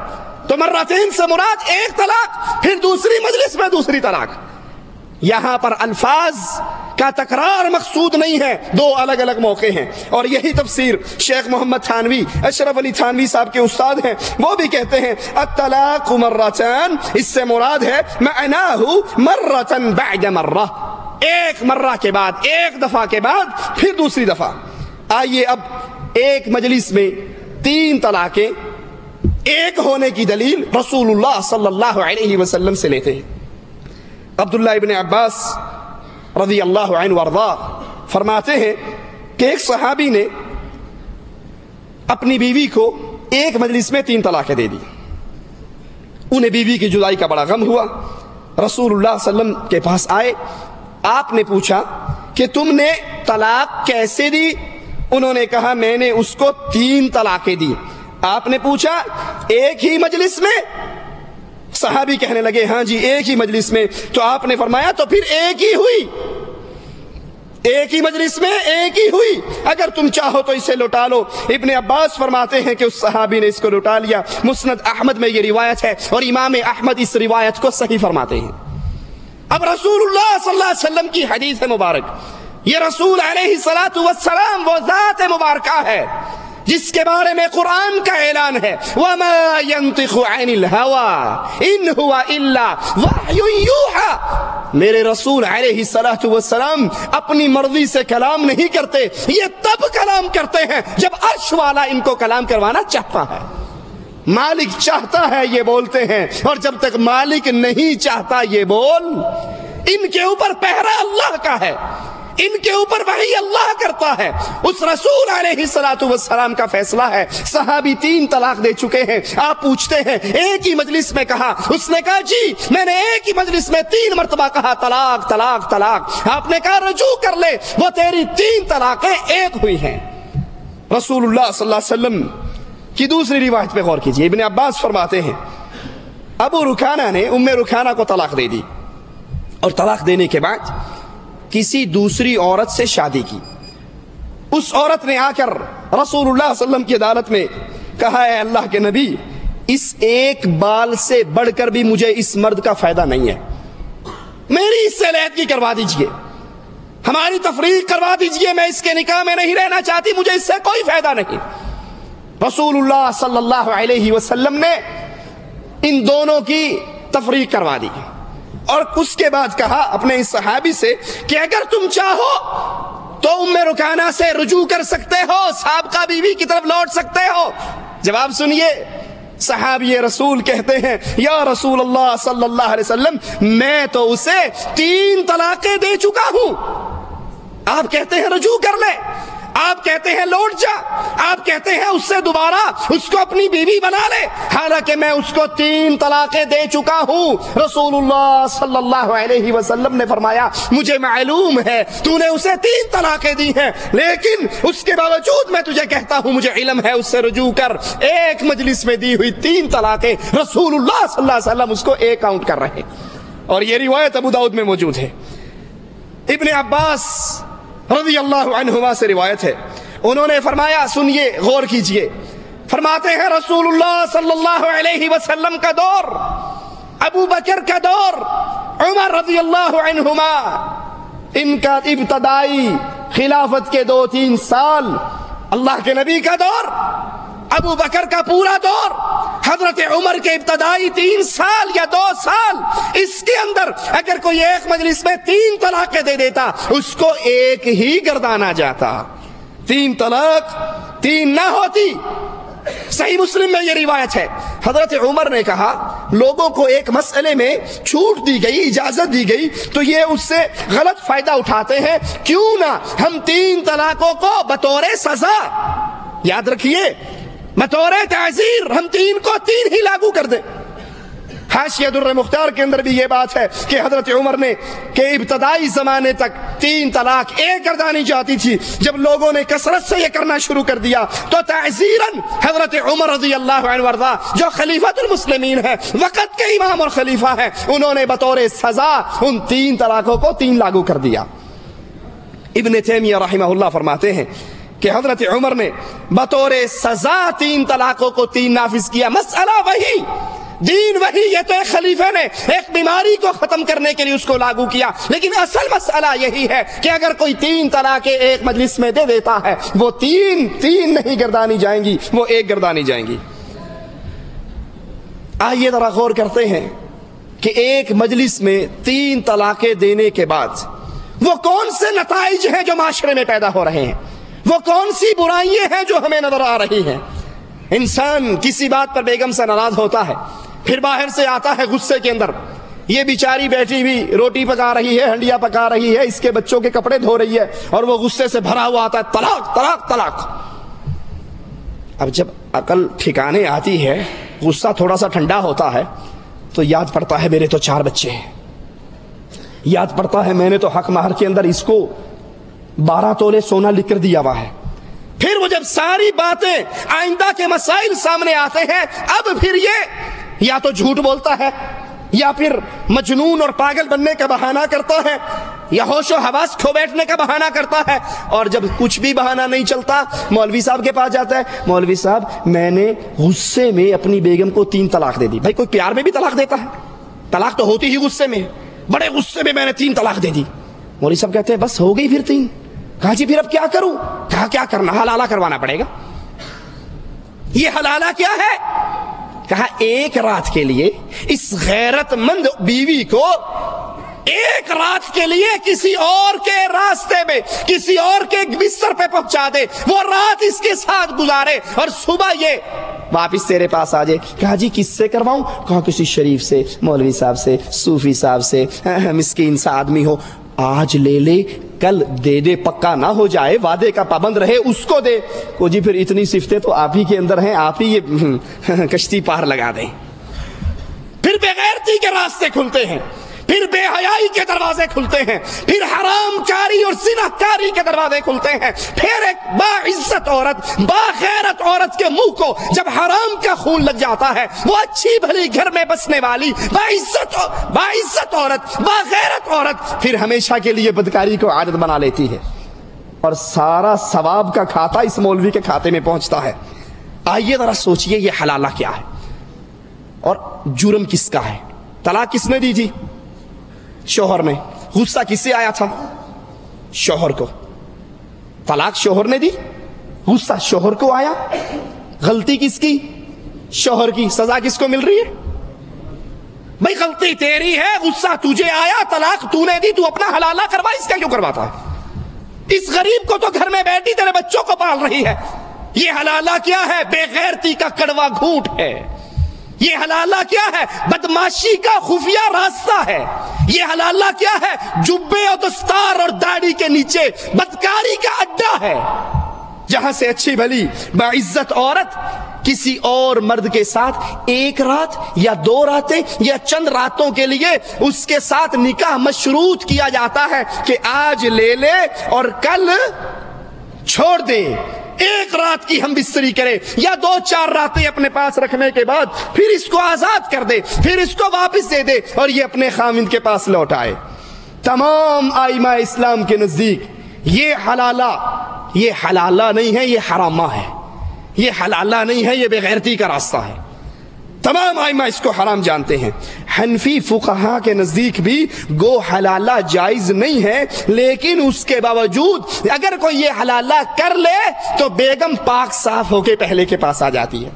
تو مرتين سے مراد 1 طلاق، پھر دوسری مجلس میں دوسری طلاق. یہاں پر الفاظ کا تکرار مقصود نہیں ہے، 2 الگ الگ موقع ہیں. اور یہی تفسیر شیخ محمد تھانوی، اشرف علی تھانوی صاحب کے استاد ہیں، وہ بھی کہتے ہیں الطلاق مرتان، اس سے مراد ہے معناہ مرتن بعد مرہ، 1 مرہ کے بعد، 1 دفعہ کے بعد پھر دوسری دفعہ. آئیے اب ایک مجلس میں 3 طلاقیں ایک ہونے کی دلیل رسول اللہ صلی اللہ علیہ وسلم سے لیتے ہیں. عبداللہ ابن عباس رضی اللہ عنہ وارضا فرماتے ہیں کہ ایک صحابی نے اپنی بیوی کو ایک مجلس میں 3 طلاقیں دے دی. انہیں بیوی کی جدائی کا بڑا غم ہوا. رسول اللہ صلی اللہ علیہ وسلم کے پاس آئے. آپ نے پوچھا کہ تم نے طلاق کیسے دی؟ انہوں نے کہا میں نے اس کو 3 طلاقیں دی. آپ نے پوچھا ایک ہی مجلس میں؟ صحابی کہنے لگے ہاں جی ایک ہی مجلس میں. تو آپ نے فرمایا تو پھر ایک ہی ہوئی. ایک ہی مجلس میں ایک ہی ہوئی، اگر تم چاہو تو اسے لوٹا لو۔ ابن عباس فرماتے ہیں کہ اس صحابی نے اس کو لوٹا لیا۔ مسند احمد میں یہ روایت ہے اور امام احمد اس روایت کو صحیح فرماتے ہیں۔ اب رسول اللہ صلی اللہ علیہ وسلم کی حدیث مبارک، یہ رسول علیہ الصلوۃ والسلام وہ ذات مبارکہ ہے جس کے بارے میں قرآن کا اعلان ہے، وَمَا يَنطِقُ عَنِ الْهَوَىٰ إِنْ هُوَ إِلَّا وَحْيٌ يُوحَىٰ۔ میرے رسول علیہ الصلوۃ والسلام اپنی مرضی سے کلام نہیں کرتے، یہ تب کلام کرتے ہیں جب عرش والا ان کو کلام کروانا چاہتا ہے۔ مالک چاہتا ہے یہ بولتے ہیں، اور جب تک مالک نہیں چاہتا یہ بول، ان کے اوپر پہرا اللہ کا ہے، ان کے اوپر وحی اللہ کرتا ہے، اس رسول علیہ الصلوۃ والسلام کا فیصلہ ہے۔ صحابی 3 طلاق دے چکے ہیں، آپ پوچھتے ہیں ایک ہی مجلس میں کہا؟ اس نے کہا جی میں نے ایک ہی مجلس میں 3 مرتبہ کہا طلاق طلاق طلاق۔ آپ نے کہا رجوع کر لے، وہ تیری 3 طلاقیں ایک ہوئی ہیں۔ رسول اللہ صلی اللہ علیہ وسلم کی دوسری روایت پہ غور کیجیے، ابن عباس فرماتے ہیں ابو رکانہ نے ام رکانہ کو طلاق دے دی، اور طلاق دینے کے بعد کسی دوسری عورت سے شادی کی۔ اس عورت نے آ کر رسول اللہ صلی اللہ علیہ وسلم کی عدالت میں کہا ہے اللہ کے نبی، اس ایک بال سے بڑھ کر بھی مجھے اس مرد کا فائدہ نہیں ہے، میری اس سے علیحدگی کروا دیجئے، ہماری تفریق کروا دیجئے، میں اس کے نکاح میں نہیں رہنا چاہتی، مجھے اس سے کوئی فائدہ نہیں۔ رسول اللہ صلی اللہ علیہ وسلم نے ان دونوں کی تفریق کروا دی، اور اس کے بعد کہا اپنے اس صحابی سے کہ اگر تم چاہو تو ام رکانہ سے رجوع کر سکتے ہو، سابقہ بیوی کی طرف لوٹ سکتے ہو۔ جواب سنیے، صحابی رسول کہتے ہیں یا رسول اللہ صلی اللہ علیہ وسلم میں تو اسے 3 طلاقیں دے چکا ہوں، آپ کہتے ہیں رجوع کر لے، آپ کہتے ہیں لوٹ جا، آپ کہتے ہیں اس سے دوبارہ اس کو اپنی بیوی بنا لے، حالانکہ میں اس کو 3 طلاقیں دے چکا ہوں۔ رسول اللہ صلی اللہ علیہ وسلم نے فرمایا مجھے معلوم ہے تو نے اسے 3 طلاقیں دی ہیں، لیکن اس کے باوجود میں تجھے کہتا ہوں مجھے علم ہے، اس سے رجوع کر۔ ایک مجلس میں دی ہوئی 3 طلاقیں رسول اللہ صلی اللہ علیہ وسلم اس کو ایک کاؤنٹ کر رہے، اور یہ روایت ابو داؤد میں موجود ہے۔ ابن عباس رضی اللہ عنہما سے روایت ہے، انہوں نے فرمایا سنیے غور کیجئے، فرماتے ہیں رسول اللہ صلی اللہ علیہ وسلم کا دور، ابو بکر کا دور، عمر رضی اللہ عنہما ان کا ابتدائی خلافت کے 2-3 سال، اللہ کے نبی کا دور، ابو بکر کا پورا دور، حضرت عمر کے ابتدائی 3 سال یا 2 سال، اس کے اندر اگر کوئی ایک مجلس میں 3 طلاقیں دے دیتا اس کو ایک ہی گردانا جاتا، 3 طلاق 3 نہ ہوتی۔ صحیح مسلم میں یہ روایت ہے، حضرت عمر نے کہا لوگوں کو ایک مسئلے میں چھوٹ دی گئی، اجازت دی گئی تو یہ اس سے غلط فائدہ اٹھاتے ہیں، کیوں نہ ہم 3 طلاقوں کو بطور سزا، یاد رکھیے بطور تعزیر، ہم 3 کو 3 ہی لاگو کر دیں۔ حاشیہ در مختار کے اندر بھی یہ بات ہے کہ حضرت عمر نے کہ ابتدائی زمانے تک 3 طلاق ایک گردانی جاتی تھی، جب لوگوں نے کثرت سے یہ کرنا شروع کر دیا تو تعزیراً حضرت عمر رضی اللہ عنہ وارضا جو خلیفۃ المسلمین ہے، وقت کے امام اور خلیفہ ہیں، انہوں نے بطور سزا ان 3 طلاقوں کو 3 لاگو کر دیا۔ ابن تیمیہ رحمہ اللہ فرماتے ہیں کہ حضرت عمر نے بطور سزا 3 طلاقوں کو 3 نافذ کیا، مسئلہ وہی، دین وہی، یہ تو ایک خلیفہ نے ایک بیماری کو ختم کرنے کے لیے اس کو لاگو کیا، لیکن اصل مسئلہ یہی ہے کہ اگر کوئی 3 طلاقیں ایک مجلس میں دے دیتا ہے وہ 3 نہیں گردانی جائیں گی، وہ 1 گردانی جائیں گی۔ آئیے ذرا غور کرتے ہیں کہ ایک مجلس میں 3 طلاقیں دینے کے بعد وہ کون سے نتائج ہیں جو معاشرے میں پیدا ہو رہے ہیں، وہ کون سی برائیاں ہیں جو ہمیں نظر آ رہی ہیں۔ انسان کسی بات پر بیگم سے ناراض ہوتا ہے، پھر باہر سے آتا ہے غصے کے اندر، یہ بیچاری بیٹھی ہوئی روٹی پکا رہی ہے، ہنڈیا پکا رہی ہے، اس کے بچوں کے کپڑے دھو رہی ہے، اور وہ غصے سے بھرا ہوا آتا ہے طلاق طلاق طلاق۔ اب جب عقل ٹھکانے آتی ہے، غصہ تھوڑا سا ٹھنڈا ہوتا ہے تو یاد پڑتا ہے میرے تو 4 بچے ہیں، یاد پڑتا ہے میں نے تو حق مہر کے اندر اس کو 12 تولے سونا لکھ کر دیا ہوا ہے۔ پھر وہ جب ساری باتیں آئندہ کے مسائل سامنے آتے ہیں، اب پھر یہ یا تو جھوٹ بولتا ہے یا پھر مجنون اور پاگل بننے کا بہانہ کرتا ہے، یا ہوش و حواس کھو بیٹھنے کا بہانہ کرتا ہے، اور جب کچھ بھی بہانہ نہیں چلتا مولوی صاحب کے پاس جاتا ہے، مولوی صاحب میں نے غصے میں اپنی بیگم کو 3 طلاق دے دی۔ بھائی کوئی پیار میں بھی طلاق دیتا ہے؟ طلاق تو ہوتی ہی غصے میں، بڑے غصے میں نے 3 طلاق دے دی۔ مولوی صاحب کہتے ہیں بس ہو گئی پھر 3۔ کہا جی پھر اب کیا کروں؟ کہا کیا کرنا، حلالہ کروانا پڑے گا۔ یہ حلالہ کیا ہے؟ کہا ایک رات کے لیے اس غیرت مند بیوی کو ایک رات کے لیے کسی اور کے راستے میں، کسی اور کے بستر پہ پہنچا دے، وہ رات اس کے ساتھ گزارے اور صبح یہ واپس تیرے پاس آ جائے۔ کہا جی کس سے کرواؤں؟ کہا کسی شریف سے، مولوی صاحب سے، صوفی صاحب سے، مسکین سا آدمی ہو، آج لے لے کل دے دے، پکا نہ ہو جائے، وعدے کا پابند رہے، اس کو دے۔ کو جی پھر اتنی صفتیں تو آپ ہی کے اندر ہیں، آپ ہی یہ کشتی پار لگا دیں۔ پھر بے غیرتی کے راستے کھلتے ہیں، پھر بے حیائی کے دروازے کھلتے ہیں، پھر حرام کاری اور زنا کاری کے دروازے کھلتے ہیں۔ پھر ایک باعزت عورت، باغیرت عورت کے منہ کو جب حرام کا خون لگ جاتا ہے، وہ اچھی بھلی گھر میں بسنے والی باعزت عورت، باغیرت عورت پھر ہمیشہ کے لیے بدکاری کو عادت بنا لیتی ہے، اور سارا ثواب کا کھاتا اس مولوی کے کھاتے میں پہنچتا ہے۔ آئیے ذرا سوچئے یہ حلالہ کیا ہے اور جرم کس کا ہے؟ طلاق کس نے دی جی؟ شوہر نے۔ غصہ کس سے آیا تھا؟ شوہر کو۔ طلاق شوہر نے دی، غصہ شوہر کو آیا۔ غلطی کس کی؟ شوہر کی۔ سزا کس کو مل رہی ہے؟ بھائی غلطی تیری ہے، غصہ تجھے آیا، طلاق تو نے دی، تو اپنا حلالہ کروا، اس کا کیوں کرواتا ہے؟ اس غریب کو تو گھر میں بیٹھی تیرے بچوں کو پال رہی ہے۔ یہ حلالہ کیا ہے؟ بے غیرتی کا کڑوا گھونٹ ہے۔ یہ حلالہ کیا ہے؟ بدماشی کا خفیہ راستہ ہے۔ یہ حلالہ کیا ہے؟ جبے اور دستار اور داڑھی کے نیچے بدکاری کا اڈا ہے، جہاں سے اچھی بھلی باعزت عورت کسی اور مرد کے ساتھ ایک رات یا 2 راتیں یا چند راتوں کے لیے اس کے ساتھ نکاح مشروط کیا جاتا ہے کہ آج لے لے اور کل چھوڑ دے۔ ایک رات کی ہم بستری کرے یا 2-4 راتیں اپنے پاس رکھنے کے بعد پھر اس کو آزاد کر دے، پھر اس کو واپس دے دے اور یہ اپنے خاوند کے پاس لوٹ آئے۔ تمام ائمہ اسلام کے نزدیک یہ حلالہ نہیں ہے، یہ حرامہ ہے۔ یہ حلالہ نہیں ہے، یہ بے غیرتی کا راستہ ہے۔ تمام ائمہ اس کو حرام جانتے ہیں۔ حنفی فقہا کے نزدیک بھی گو حلالہ جائز نہیں ہے، لیکن اس کے باوجود اگر کوئی یہ حلالہ کر لے تو بیگم پاک صاف ہو کے پہلے کے پاس آ جاتی ہے۔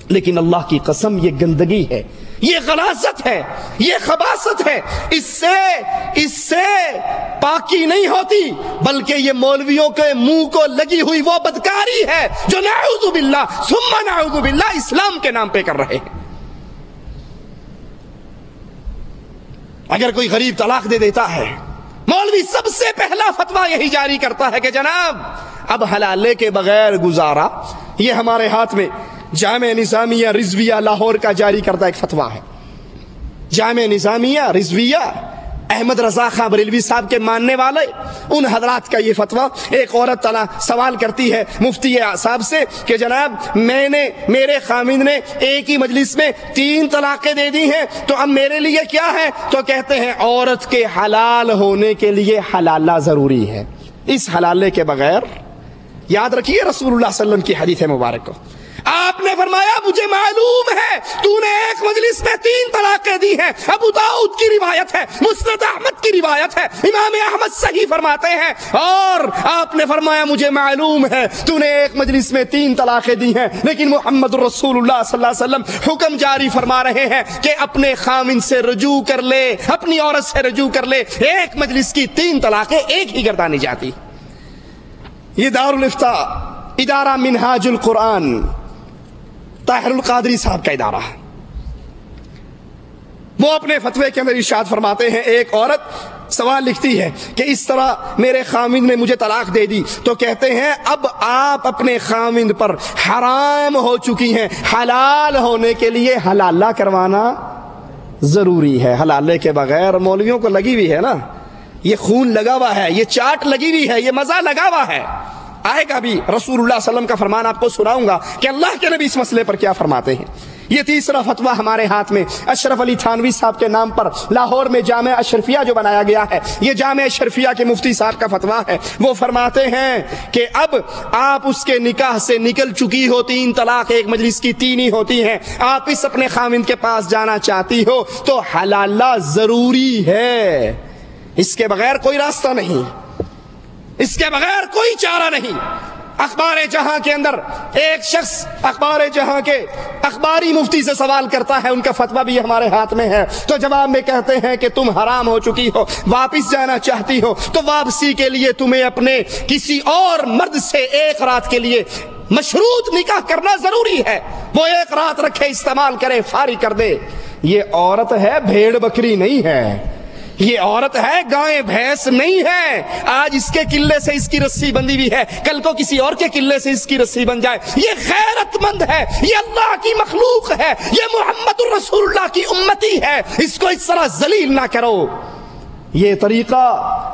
لیکن اللہ کی قسم یہ گندگی ہے، یہ غلاظت ہے، یہ خباثت ہے، اس سے پاکی نہیں ہوتی، بلکہ یہ مولویوں کے منہ کو لگی ہوئی وہ بدکاری ہے جو نعوذ باللہ ثم نعوذ باللہ اسلام کے نام پہ کر رہے ہیں۔ اگر کوئی غریب طلاق دے دیتا ہے، مولوی سب سے پہلا فتویٰ یہی جاری کرتا ہے کہ جناب اب حلالے کے بغیر گزارا۔ یہ ہمارے ہاتھ میں جامع نظامیہ رضویہ لاہور کا جاری کردہ ایک فتویٰ ہے۔ جامع نظامیہ رضویہ احمد رضا خان بریلوی صاحب کے ماننے والے ان حضرات کا یہ فتویٰ۔ ایک عورت سوال کرتی ہے مفتی صاحب سے کہ جناب میرے خامند نے ایک ہی مجلس میں 3 طلاقیں دے دی ہیں، تو اب میرے لیے کیا ہے؟ تو کہتے ہیں عورت کے حلال ہونے کے لیے حلالہ ضروری ہے، اس حلالے کے بغیر۔ یاد رکھیے رسول اللہ صلی اللہ علیہ وسلم کی حدیث مبارک کو، آپ نے فرمایا مجھے معلوم ہے تو نے ایک مجلس میں 3 طلاقیں دی ہیں۔ ابو داؤد کی روایت ہے، مسند احمد کی روایت ہے، امام احمد صحیح فرماتے ہیں، اور آپ نے فرمایا مجھے معلوم ہے تو نے ایک مجلس میں 3 طلاقیں دی ہیں، لیکن محمد رسول اللہ صلی اللہ علیہ وسلم حکم جاری فرما رہے ہیں کہ اپنے خامند سے رجوع کر لے، اپنی عورت سے رجوع کر لے۔ ایک مجلس کی 3 طلاقیں ایک ہی گردانی جاتی۔ یہ دارالافتاء ادارہ منہاج القرآن طاہر القادری صاحب کا ادارہ، وہ اپنے فتوے کے اندر ارشاد فرماتے ہیں ایک عورت سوال لکھتی ہے کہ اس طرح میرے خامند نے مجھے طلاق دے دی، تو کہتے ہیں اب آپ اپنے خامند پر حرام ہو چکی ہیں، حلال ہونے کے لیے حلالہ کروانا ضروری ہے۔ حلالے کے بغیر مولویوں کو لگی ہوئی ہے نا، یہ خون لگا ہوا ہے، یہ چاٹ لگی ہوئی ہے، یہ مزہ لگا ہوا ہے۔ آئے گا بھی رسول اللہ صلی اللہ علیہ وسلم کا فرمان آپ کو سناؤں گا کہ اللہ کے نبی اس مسئلے پر کیا فرماتے ہیں۔ یہ تیسرا فتویٰ ہمارے ہاتھ میں اشرف علی تھانوی صاحب کے نام پر لاہور میں جامع اشرفیہ جو بنایا گیا ہے، یہ جامع اشرفیہ کے مفتی صاحب کا فتویٰ ہے۔ وہ فرماتے ہیں کہ اب آپ اس کے نکاح سے نکل چکی ہو، 3 طلاق ایک مجلس کی 3 ہی ہوتی ہیں، آپ اس اپنے خاوند کے پاس جانا چاہتی ہو تو حلالہ ضروری ہے، اس کے بغیر کوئی راستہ نہیں، اس کے بغیر کوئی چارہ نہیں۔ اخبار جہاں کے اندر ایک شخص اخبار جہاں کے اخباری مفتی سے سوال کرتا ہے، ان کا فتویٰ بھی ہمارے ہاتھ میں ہے، تو جواب میں کہتے ہیں کہ تم حرام ہو چکی ہو، واپس جانا چاہتی ہو تو واپسی کے لیے تمہیں اپنے کسی اور مرد سے 1 رات کے لیے مشروط نکاح کرنا ضروری ہے، وہ 1 رات رکھے، استعمال کرے، فارغ کر دے۔ یہ عورت ہے، بھیڑ بکری نہیں ہے، یہ عورت ہے، گائے بھینس نہیں ہے۔ آج اس کے قلعے سے اس کی رسی بندھی ہوئی ہے، کل کو کسی اور کے قلعے سے اس کی رسی بن جائے۔ یہ غیرت مند ہے، یہ اللہ کی مخلوق ہے، یہ محمد الرسول اللہ کی امتی ہے، اس کو اس طرح ذلیل نہ کرو۔ یہ طریقہ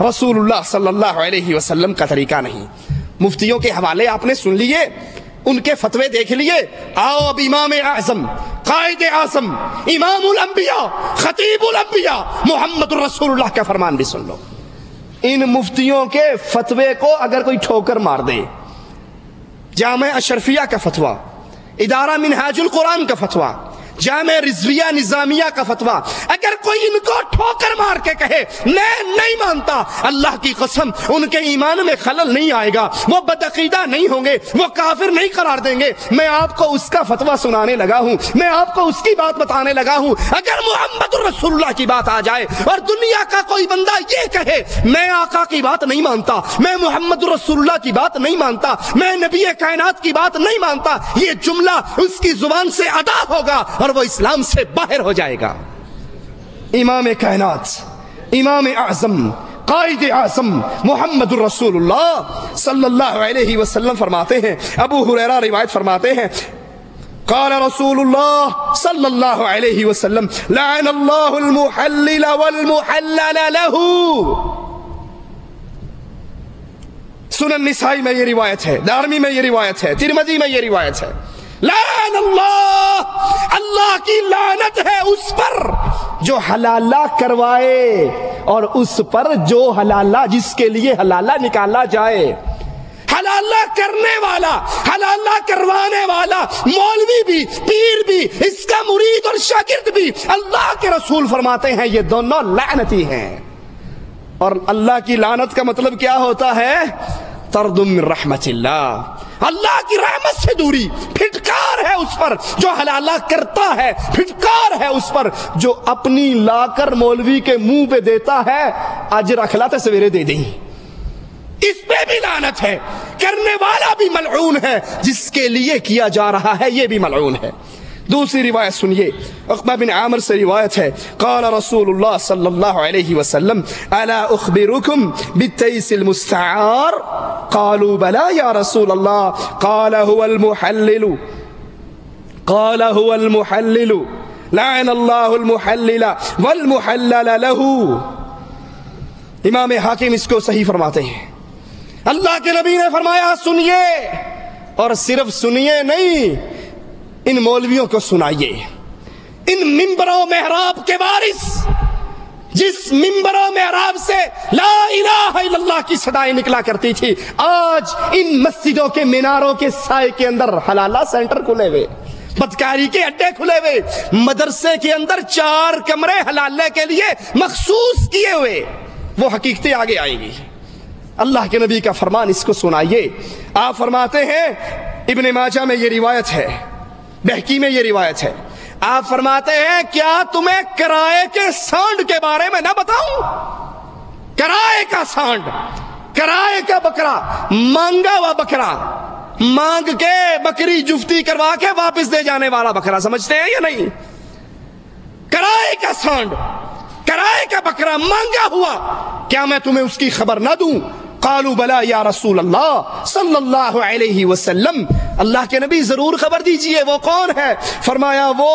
رسول اللہ صلی اللہ علیہ وسلم کا طریقہ نہیں۔ مفتیوں کے حوالے آپ نے سن لیے، ان کے فتوے دیکھ لیے، آؤ اب امام اعظم، قائد اعظم، امام الانبیاء، خطیب الانبیاء محمد الرسول اللہ کا فرمان بھی سن لو۔ ان مفتیوں کے فتوے کو اگر کوئی ٹھوکر مار دے، جامع اشرفیہ کا فتویٰ، ادارہ منہاج القرآن کا فتویٰ، جامع رضویہ نظامیہ کا فتویٰ، اگر کوئی ان کو ٹھوکر مار کے کہے میں نہیں مانتا، اللہ کی قسم ان کے ایمان میں خلل نہیں آئے گا، وہ بدعقیدہ نہیں ہوں گے، وہ کافر نہیں قرار دیں گے۔ میں آپ کو اس کا فتویٰ سنانے لگا ہوں، میں آپ کو اس کی بات بتانے لگا ہوں۔ اگر محمد الرسول اللہ کی بات آ جائے اور دنیا کا کوئی بندہ یہ کہے میں آقا کی بات نہیں مانتا، میں محمد الرسول اللہ کی بات نہیں مانتا، میں نبی کائنات کی بات نہیں مانتا، یہ جملہ اس کی زبان سے ادا ہوگا اور وہ اسلام سے باہر ہو جائے گا۔ امام کائنات، امام اعظم، قائد اعظم محمد الرسول اللہ صلی اللہ علیہ وسلم فرماتے ہیں، ابو ہریرہ روایت فرماتے ہیں، قال رسول اللہ صلی اللہ علیہ وسلم لعن اللہ المحلل والمحلل له۔ سنن نسائی میں یہ روایت ہے، دارمی میں یہ روایت ہے، ترمذی میں یہ روایت ہے۔ لعن اللہ، اللہ کی لعنت ہے اس پر جو حلالہ کروائے اور اس پر جو حلالہ، جس کے لیے حلالہ نکالا جائے۔ حلالہ کرنے والا، حلالہ کروانے والا، مولوی بھی، پیر بھی، اس کا مرید اور شاگرد بھی، اللہ کے رسول فرماتے ہیں یہ دونوں لعنتی ہیں۔ اور اللہ کی لعنت کا مطلب کیا ہوتا ہے؟ طرد من رحمت اللہ، اللہ کی رحمت سے دوری، پھٹکار ہے اس پر جو حلالہ کرتا ہے، پھٹکار ہے اس پر جو اپنی لا کر مولوی کے منہ پہ دیتا ہے، اجر اخلاتے سویرے دے دیں، اس پہ بھی لعنت ہے۔ کرنے والا بھی ملعون ہے، جس کے لیے کیا جا رہا ہے یہ بھی ملعون ہے۔ دوسری روایت سنیے، عقبہ بن عامر سے روایت ہے، قال رسول اللہ صلی اللہ علیہ وسلم الا اخبرکم بالتیس المستعار؟ قالوا بلا یا رسول اللہ، قال هو المحلل، قال هو المحلل، لعن اللہ المحلل والمحلل له۔ امام حاکم اس کو صحیح فرماتے ہیں، اللہ کے نبی نے فرمایا سنیے، اور صرف سنیے نہیں، ان مولویوں کو سنائیے، ان ممبر و محراب کے وارث، جس ممبر و محراب سے لا الہ الا اللہ کی صدائیں نکلا کرتی تھی، آج ان مسجدوں کے میناروں کے سائے کے اندر حلالہ سینٹر کھلے ہوئے، بدکاری کے اڈے کھلے ہوئے، مدرسے کے اندر 4 کمرے حلالے کے لیے مخصوص کیے ہوئے، وہ حقیقتیں آگے آئیں گی۔ اللہ کے نبی کا فرمان اس کو سنائیے۔ آپ فرماتے ہیں، ابن ماجہ میں یہ روایت ہے، بہقی میں یہ روایت ہے، آپ فرماتے ہیں کیا تمہیں کرائے کے سانڈ کے بارے میں نہ بتاؤں؟ کرائے کا سانڈ، کرائے کا بکرا، مانگا ہوا بکرا، مانگ کے بکری جفتی کروا کے واپس دے جانے والا بکرا، سمجھتے ہیں یا نہیں؟ کرائے کا سانڈ، کرائے کا بکرا مانگا ہوا، کیا میں تمہیں اس کی خبر نہ دوں؟ قالوا بلا یا رسول اللہ صلی اللہ علیہ وسلم، اللہ کے نبی ضرور خبر دیجئے، وہ کون ہے؟ فرمایا وہ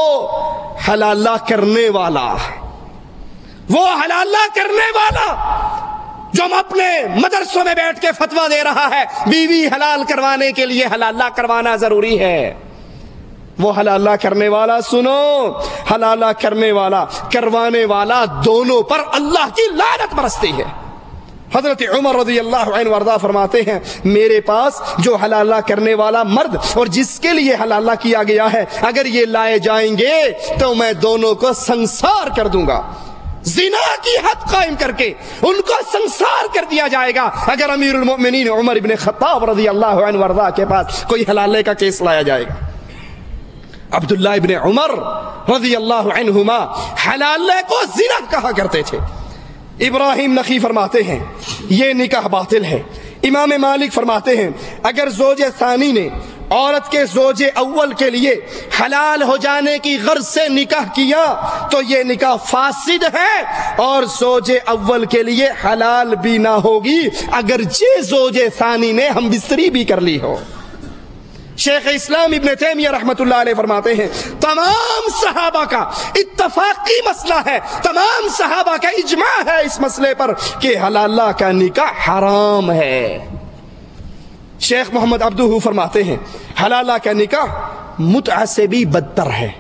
حلالہ کرنے والا، وہ حلالہ کرنے والا جو اپنے مدرسوں میں بیٹھ کے فتویٰ دے رہا ہے بیوی حلال کروانے کے لیے حلالہ کروانا ضروری ہے۔ وہ حلالہ کرنے والا، سنو، حلالہ کرنے والا کروانے والا دونوں پر اللہ کی لعنت برستی ہے۔ حضرت عمر رضی اللہ عنہ وارضا فرماتے ہیں میرے پاس جو حلالہ کرنے والا مرد اور جس کے لیے حلالہ کیا گیا ہے اگر یہ لائے جائیں گے تو میں دونوں کو سنسار کر دوں گا، زنا کی حد قائم کر کے ان کو سنسار کر دیا جائے گا اگر امیر المؤمنین عمر بن خطاب رضی اللہ عنہ وارضا کے پاس کوئی حلالے کا کیس لایا جائے گا۔ عبداللہ ابن عمر رضی اللہ عنہما حلالے کو زنا کہا کرتے تھے۔ ابراہیم نخی فرماتے ہیں یہ نکاح باطل ہے۔ امام مالک فرماتے ہیں اگر زوج ثانی نے عورت کے زوج اول کے لیے حلال ہو جانے کی غرض سے نکاح کیا تو یہ نکاح فاسد ہے اور زوج اول کے لیے حلال بھی نہ ہوگی اگرچہ زوج ثانی نے ہم بستری بھی کر لی ہو۔ شیخ اسلام ابن تیمیہ رحمت اللہ علیہ فرماتے ہیں تمام صحابہ کا اتفاقی مسئلہ ہے، تمام صحابہ کا اجماع ہے اس مسئلے پر کہ حلالہ کا نکاح حرام ہے۔ شیخ محمد عبدہ فرماتے ہیں حلالہ کا نکاح متعہ سے بھی بدتر ہے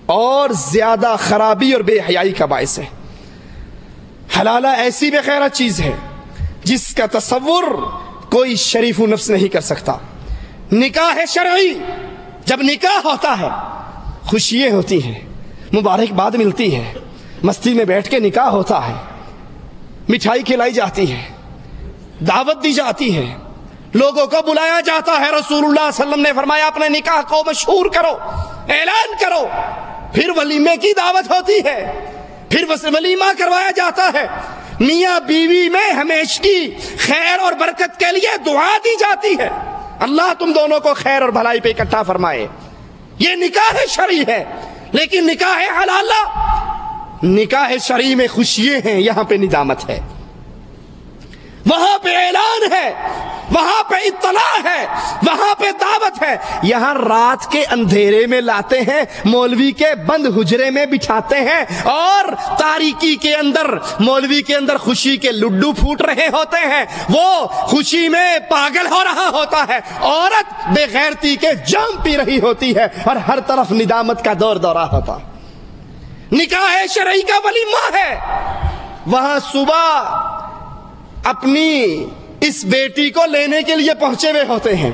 اور زیادہ خرابی اور بے حیائی کا باعث ہے۔ حلالہ ایسی بے غیرت چیز ہے جس کا تصور کوئی شریف و نفس نہیں کر سکتا۔ نکاح شرعی، جب نکاح ہوتا ہے خوشیاں ہوتی ہیں، مبارکباد ملتی ہے، مستی میں بیٹھ کے نکاح ہوتا ہے، مٹھائی کھلائی جاتی ہے، دعوت دی جاتی ہے، لوگوں کو بلایا جاتا ہے۔ رسول اللہ صلی اللہ علیہ وسلم نے فرمایا اپنے نکاح کو مشہور کرو، اعلان کرو، پھر ولیمے کی دعوت ہوتی ہے، پھر ولیمہ کروایا جاتا ہے، میاں بیوی میں ہمیشگی خیر اور برکت کے لیے دعا دی جاتی ہے، اللہ تم دونوں کو خیر اور بھلائی پہ اکٹھا فرمائے۔ یہ نکاح شرعی ہے، لیکن نکاح حلالہ، نکاح شرعی میں خوشیاں ہیں، یہاں پہ ندامت ہے، وہاں پہ اعلان ہے، وہاں پہ اطلاع ہے، وہاں پہ دعوت ہے۔ یہاں رات کے اندھیرے میں لاتے ہیں، مولوی کے بند حجرے میں بٹھاتے ہیں اور تاریکی کے اندر مولوی کے اندر خوشی کے لڈو پھوٹ رہے ہوتے ہیں، وہ خوشی میں پاگل ہو رہا ہوتا ہے، عورت بے غیرتی کے جام پی رہی ہوتی ہے اور ہر طرف ندامت کا دور دورہ ہوتا۔ نکاح شرعی کا ولیمہ ہے، وہاں صبح اپنی اس بیٹی کو لینے کے لیے پہنچے ہوئے ہوتے ہیں،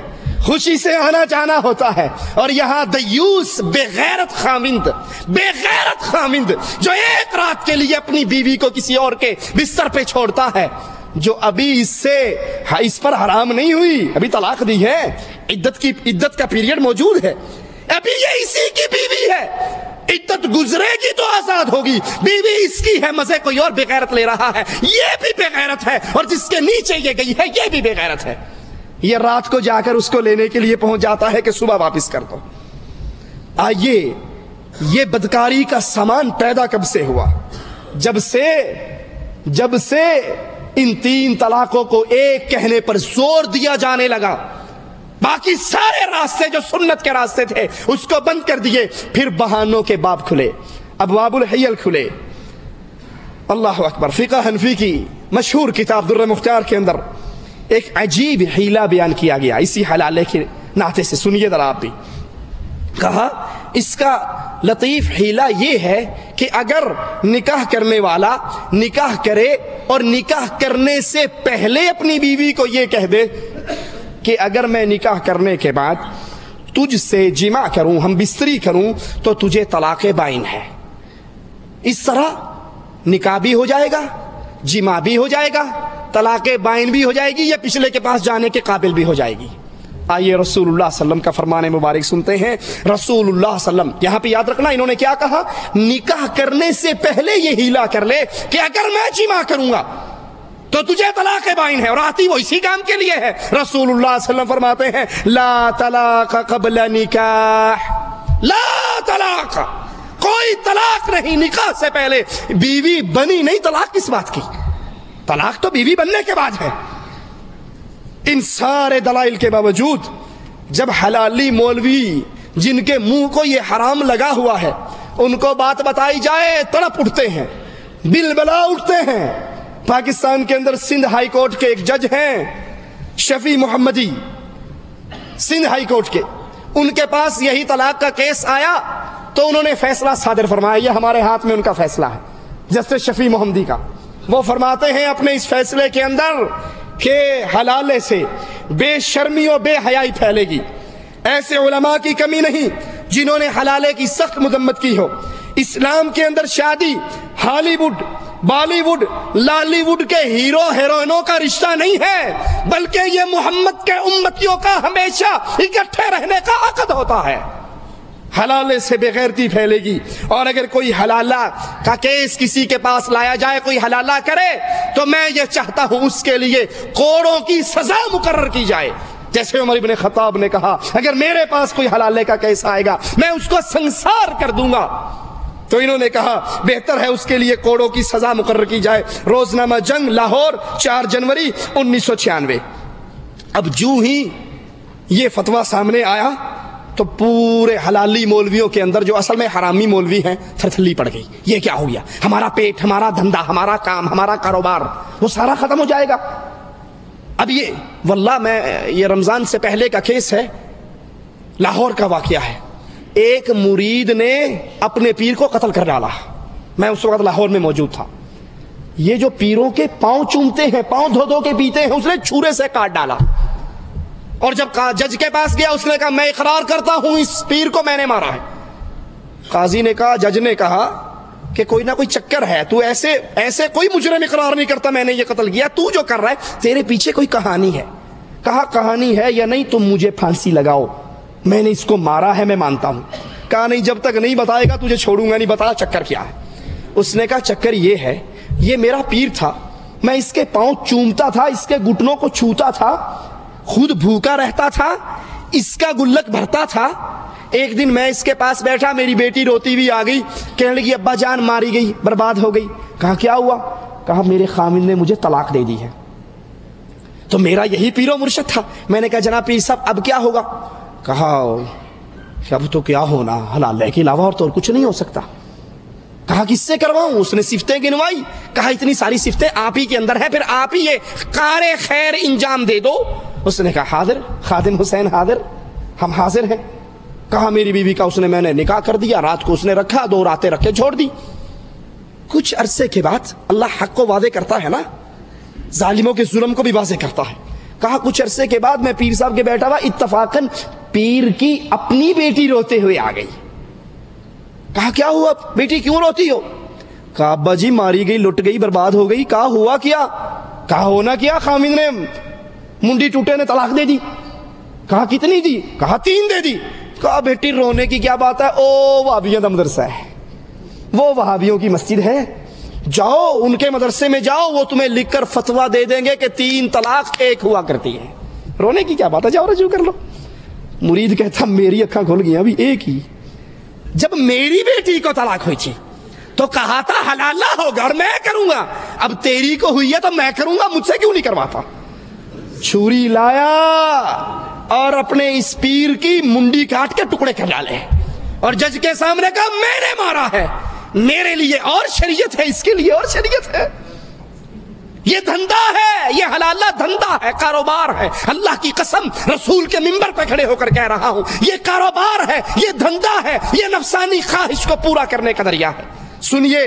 خوشی سے آنا جانا ہوتا ہے، اور یہاں دیوس بے غیرت خامند جو ایک رات کے لیے اپنی بیوی کو کسی اور کے بستر پہ چھوڑتا ہے، جو ابھی اس پر حرام نہیں ہوئی، ابھی طلاق دی ہے، عدت کا پیریڈ موجود ہے، ابھی یہ اسی کی بیوی ہے، عدت گزرے گی تو آزاد ہوگی، بیوی اس کی ہے، مزے کوئی اور بے غیرت لے رہا ہے، یہ بھی بے غیرت ہے، اور جس کے نیچے یہ گئی ہے یہ بھی بے غیرت ہے۔ یہ رات کو جا کر اس کو لینے کے لیے پہنچ جاتا ہے کہ صبح واپس کر دو۔ آئیے، یہ بدکاری کا سامان پیدا کب سے ہوا؟ جب سے ان 3 طلاقوں کو ایک کہنے پر زور دیا جانے لگا، باقی سارے راستے جو سنت کے راستے تھے اس کو بند کر دیے، پھر بہانوں کے باب کھلے، ابواب الحیل کھلے۔ اللہ اکبر۔ فقہ حنفی کی مشہور کتاب در مختار کے اندر ایک عجیب حیلہ بیان کیا گیا اسی حلالے کے ناطے سے، سنیے ذرا آپ بھی۔ کہا اس کا لطیف حیلہ یہ ہے کہ اگر نکاح کرنے والا نکاح کرے اور نکاح کرنے سے پہلے اپنی بیوی کو یہ کہہ دے کہ اگر میں نکاح کرنے کے بعد تجھ سے جماع کروں، ہم بستری کروں، تو تجھے طلاق بائن ہے، اس طرح نکاح بھی ہو جائے گا، جماع بھی ہو جائے گا، طلاق بائن بھی ہو جائے گی، یہ پچھلے کے پاس جانے کے قابل بھی ہو جائے گی۔ آئیے رسول اللہ صلی اللہ علیہ وسلم کا فرمان مبارک سنتے ہیں۔ رسول اللہ صلی اللہ علیہ وسلم، یہاں پہ یاد رکھنا انہوں نے کیا کہا، نکاح کرنے سے پہلے یہ ہیلا کر لے کہ اگر میں جماع کروں گا تو تجھے طلاق بائن ہے، اور آتی وہ اسی کام کے لیے ہے۔ رسول اللہ صلی اللہ علیہ وسلم فرماتے ہیں لا طلاق قبل نکاح، لا طلاق، کوئی طلاق نہیں نکاح سے پہلے۔ بیوی بنی نہیں، طلاق کس بات کی؟ طلاق تو بیوی بننے کے بعد ہے۔ ان سارے دلائل کے باوجود جب حلالی مولوی جن کے منہ کو یہ حرام لگا ہوا ہے ان کو بات بتائی جائے تڑپ اٹھتے ہیں، بلبلا اٹھتے ہیں۔ پاکستان کے اندر سندھ ہائی کورٹ کے ایک جج ہیں شفیع محمدی، سندھ ہائی کورٹ کے، ان کے پاس یہی طلاق کا کیس آیا تو انہوں نے فیصلہ صادر فرمایا. یہ ہمارے ہاتھ میں ان کا فیصلہ ہے جسٹس شفیع محمدی کا. وہ فرماتے ہیں اپنے اس فیصلے کے اندر کہ حلالے سے بے شرمی و بے حیائی پھیلے گی. ایسے علماء کی کمی نہیں جنہوں نے حلالے کی سخت مذمت کی ہو. اسلام کے اندر شادی Hollywood, Bollywood, Lollywood کے ہیرو ہیروئنوں کا رشتہ نہیں ہے، بلکہ یہ محمد کے امتیوں کا ہمیشہ اکٹھے رہنے کا عقد ہوتا ہے. حلالے سے بے غیرتی پھیلے گی. اور اگر کوئی حلالہ کا کیس کسی کے پاس لایا جائے، کوئی حلالہ کرے، تو میں یہ چاہتا ہوں اس کے لیے کوڑوں کی سزا مقرر کی جائے. جیسے عمر ابن خطاب نے کہا اگر میرے پاس کوئی حلالے کا کیس آئے گا میں اس کو سنسار کر دوں گا. تو انہوں نے کہا بہتر ہے اس کے لیے کوڑوں کی سزا مقرر کی جائے. روزنامہ جنگ لاہور 4 جنوری 1996. اب جو ہی یہ فتویٰ سامنے آیا تو پورے حلالی مولویوں کے اندر جو اصل میں حرامی مولوی ہیں تھرتھلی پڑ گئی. یہ کیا ہو گیا؟ ہمارا پیٹ، ہمارا دھندا، ہمارا کام، ہمارا کاروبار وہ سارا ختم ہو جائے گا. اب یہ واللہ میں یہ رمضان سے پہلے کا کیس ہے، لاہور کا واقعہ ہے. ایک مرید نے اپنے پیر کو قتل کر ڈالا. میں اس وقت لاہور میں موجود تھا. یہ جو پیروں کے پاؤں چومتے ہیں، پاؤں دھو دھو کے پیتے ہیں، اس نے چھورے سے کاٹ ڈالا. اور جب جج کے پاس گیا اس نے کہا میں اقرار کرتا ہوں اس پیر کو میں نے مارا ہے. قاضی نے کہا، جج نے کہا کہ کوئی نہ کوئی چکر ہے، تو ایسے کوئی مجرم اقرار نہیں کرتا میں نے یہ قتل کیا، تو جو کر رہا ہے تیرے پیچھے کوئی کہانی ہے. کہا کہانی ہے یا نہیں تم مجھے پھانسی لگاؤ، میں نے اس کو مارا ہے میں مانتا ہوں. کہا نہیں جب تک نہیں بتائے گا تجھے چھوڑوں گا نہیں، بتا چکر کیا ہے. اس نے کہا چکر یہ ہے، یہ میرا پیر تھا، میں اس کے پاؤں چومتا تھا، اس کے گھٹنوں کو چھوتا تھا، خود بھوکا رہتا تھا، اس کا گلک بھرتا تھا. ایک دن میں اس کے پاس بیٹھا، میری بیٹی روتی ہوئی آ گئی، کہنے لگی ابا جان ماری گئی، برباد ہو گئی. کہا کیا ہوا؟ کہا میرے خامن نے مجھے طلاق دے دی ہے. تو میرا یہی پیر و مرشد تھا. میں نے کہا جناب پیر صاحب اب کیا ہوگا؟ کہا کہ اب تو کیا ہونا، حلالے کے علاوہ اور تو کچھ نہیں ہو سکتا. کہا کس سے کرواؤں؟ اس نے صفتیں گنوائی. کہا اتنی ساری صفتیں آپ ہی کے اندر ہے، پھر آپ ہی یہ کار خیر انجام دے دو. اس نے کہا حاضر، خادم حسین حاضر، ہم حاضر ہیں. کہا میری بیوی کا میں نے نکاح کر دیا، رات کو اس نے رکھا، 2 راتیں رکھ کے چھوڑ دی. کچھ عرصے کے بعد اللہ حق کو واضح کرتا ہے نا، ظالموں کے ظلم کو بھی واضح کرتا ہے. کہا کچھ عرصے کے بعد میں پیر صاحب کے بیٹھا ہوا، اتفاقاً پیر کی اپنی بیٹی روتے ہوئے آ گئی. کہا کیا ہوا بیٹی کیوں روتی ہو؟ کہا ابا جی ماری گئی، لٹ گئی، برباد ہو گئی. کہا ہوا کیا؟ کہا ہونا کیا، خامن نے منڈی ٹوٹے نے طلاق دے دی. کہا کتنی دی؟ کہا 3 دے دی. کہا بیٹی رونے کی کیا بات ہے، او وہابیوں کا مدرسہ ہے، وہ وہابیوں کی مسجد ہے، جاؤ ان کے مدرسے میں جاؤ، وہ تمہیں لکھ کر فتویٰ دے دیں گے کہ 3 طلاق 1 ہوا کرتی ہے. رونے کی کیا بات ہے، جاؤ رجوع کر لو. مرید کہتا میری اکھاں کھل گئی ابھی ایک ہی. جب میری بیٹی کو طلاق ہوئی تھی تو کہا تھا حلالہ ہوگا اور میں کروں گا، اب تیری کو ہوئی ہے تو میں کروں گا، مجھ سے کیوں نہیں کرواتا. چھری لایا اور اپنے اس پیر کی منڈی کاٹ کے ٹکڑے کر ڈالے اور جج کے سامنے کہا میں نے مارا ہے، میرے لیے اور شریعت ہے، اس کے لیے اور شریعت ہے. یہ دھندا ہے، یہ حلالہ دھندا ہے، کاروبار ہے. اللہ کی قسم رسول کے منبر پہ کھڑے ہو کر کہہ رہا ہوں، یہ کاروبار ہے، یہ دھندا ہے، یہ نفسانی خواہش کو پورا کرنے کا ذریعہ ہے. سنیے،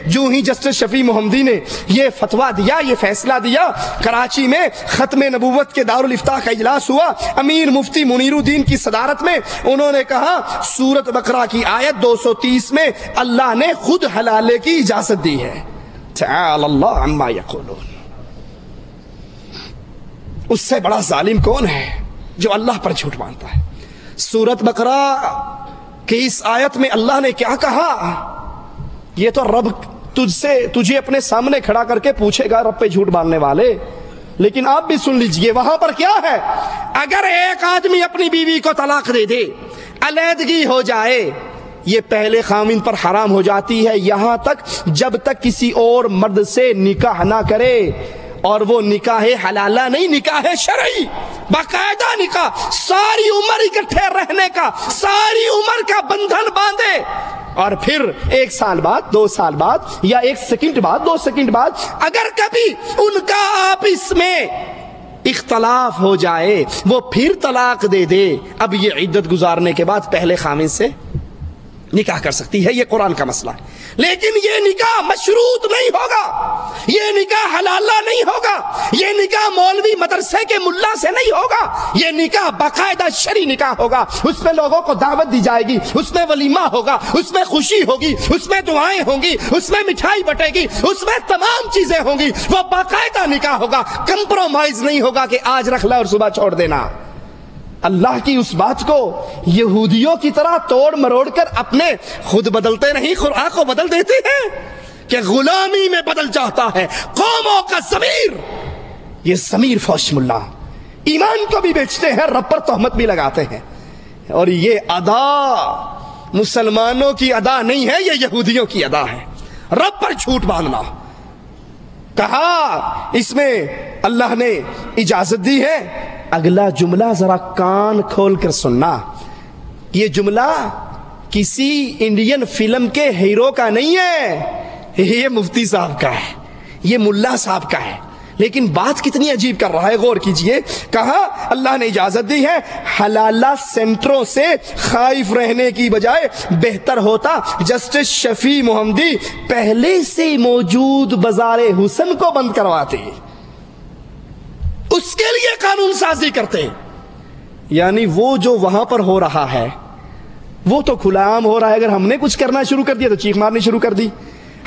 جو ہی جسٹس شفیع محمدی نے یہ فتویٰ دیا، یہ فیصلہ دیا، کراچی میں ختم نبوت کے دارالافتاء کا اجلاس ہوا. امیر مفتی منیر الدین کی صدارت میں انہوں نے کہا سورۃ بقرہ کی آیت 230 میں اللہ نے خود حلالے کی اجازت دی ہے. تعالی اللہ عما یقولون. اس سے بڑا ظالم کون ہے جو اللہ پر جھوٹ مانتا ہے؟ سورۃ بقرہ کی اس آیت میں اللہ نے کیا کہا؟ یہ تو رب تجھے اپنے سامنے کھڑا کر کے پوچھے گا، رب پہ جھوٹ ماننے والے. لیکن آپ بھی سن لیجئے وہاں پر کیا ہے. اگر ایک آدمی اپنی بیوی کو طلاق دے دے، علیحدگی ہو جائے، یہ پہلے خامن پر حرام ہو جاتی ہے یہاں تک جب تک کسی اور مرد سے نکاح نہ کرے. اور وہ نکاح حلالہ نہیں، نکاح شرعی، باقاعدہ نکاح، ساری عمر اکٹھے رہنے کا، ساری عمر کا بندھن باندھے. اور پھر 1 سال بعد، 2 سال بعد، یا 1 سیکنڈ بعد، 2 سیکنڈ بعد اگر کبھی ان کا آپس میں اختلاف ہو جائے وہ پھر طلاق دے دے، اب یہ عدت گزارنے کے بعد پہلے خاوند سے نکاح کر سکتی ہے، یہ قرآن کا مسئلہ ہے۔ لیکن یہ نکاح مشروط نہیں ہوگا، یہ نکاح حلالہ نہیں ہوگا، یہ نکاح مولوی مدرسے کے ملا سے نہیں ہوگا، یہ نکاح باقاعدہ شرعی نکاح ہوگا، اس میں لوگوں کو دعوت دی جائے گی، اس میں ولیمہ ہوگا، اس میں خوشی ہوگی، اس میں دعائیں ہوں گی، اس میں مٹھائی بٹے گی، اس میں تمام چیزیں ہوں گی، وہ باقاعدہ نکاح ہوگا، کمپرومائز نہیں ہوگا کہ آج رکھ لا اور صبح چھوڑ دینا۔ اللہ کی اس بات کو یہودیوں کی طرح توڑ مروڑ کر اپنے خود بدلتے نہیں، قرآن کو بدل دیتے ہیں کہ غلامی میں بدل جاتا ہے قوموں کا ضمیر۔ یہ ضمیر فوش ملا ایمان کو بھی بیچتے ہیں، رب پر تہمت بھی لگاتے ہیں، اور یہ ادا مسلمانوں کی ادا نہیں ہے، یہ یہودیوں کی ادا ہے، رب پر جھوٹ باندھنا۔ کہا اس میں اللہ نے اجازت دی ہے، اگلا جملہ ذرا کان کھول کر سننا، یہ جملہ کسی انڈین فلم کے ہیرو کا نہیں ہے، یہ مفتی صاحب کا ہے، یہ ملا صاحب کا ہے، لیکن بات کتنی عجیب کر رہا ہے، غور کیجئے۔ کہا اللہ نے اجازت دی ہے، حلالہ سینٹروں سے خائف رہنے کی بجائے بہتر ہوتا جسٹس شفیع محمدی پہلے سے موجود بازار حسن کو بند کرواتے، اس کے لیے قانون سازی کرتے۔ یعنی وہ جو وہاں پر ہو رہا ہے وہ تو کھلا عام ہو رہا ہے، اگر ہم نے کچھ کرنا شروع کر دیا تو چیخ مارنی شروع کر دی۔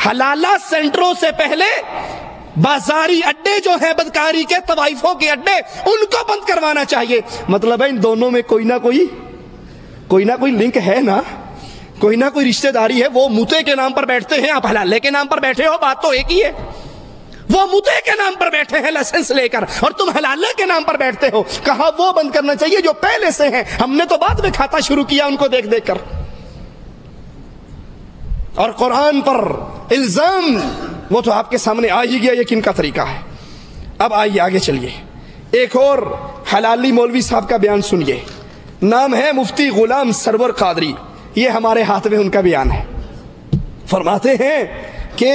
حلالہ سینٹروں سے پہلے بازاری اڈے جو ہیں بدکاری کے، طوائفوں کے اڈے، ان کو بند کروانا چاہیے۔ مطلب ہے ان دونوں میں کوئی نہ کوئی لنک ہے نا، کوئی نہ کوئی رشتہ داری ہے۔ وہ موتے کے نام پر بیٹھتے ہیں، آپ حلالے کے نام پر بیٹھے ہو، بات تو ایک ہی ہے۔ وہ موتے کے نام پر بیٹھے ہیں لائسنس لے کر، اور تم حلالے کے نام پر بیٹھتے ہو۔ کہا وہ بند کرنا چاہیے جو پہلے سے ہیں، ہم نے تو بعد میں کھاتا شروع کیا ان کو دیکھ دیکھ کر۔ اور قرآن پر الزام وہ تو آپ کے سامنے آ ہی گیا یہ کن کا طریقہ ہے۔ اب آئیے آگے چلیے، ایک اور حلالی مولوی صاحب کا بیان سنیے، نام ہے مفتی غلام سرور قادری، یہ ہمارے ہاتھ میں ان کا بیان ہے۔ فرماتے ہیں کہ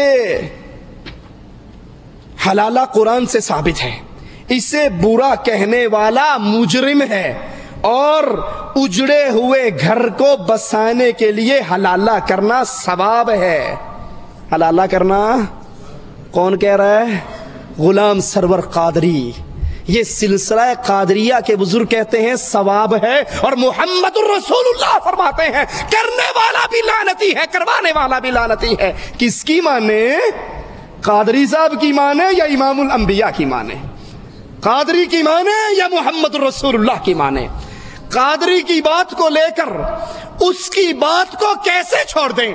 حلالہ قرآن سے ثابت ہے، اسے برا کہنے والا مجرم ہے، اور اجڑے ہوئے گھر کو بسانے کے لیے حلالہ کرنا ثواب ہے۔ حلالہ کرنا کون کہہ رہا ہے؟ غلام سرور قادری۔ یہ سلسلہ قادریہ کے بزرگ کہتے ہیں ثواب ہے، اور محمد الرسول اللہ فرماتے ہیں کرنے والا بھی لعنتی ہے، کروانے والا بھی لعنتی ہے۔ کس کی مانے؟ قادری صاحب کی مانے یا امام الانبیاء کی مانے؟ قادری کی مانے یا محمد الرسول اللہ کی مانے؟ قادری کی بات کو لے کر اس کی بات کو کیسے چھوڑ دیں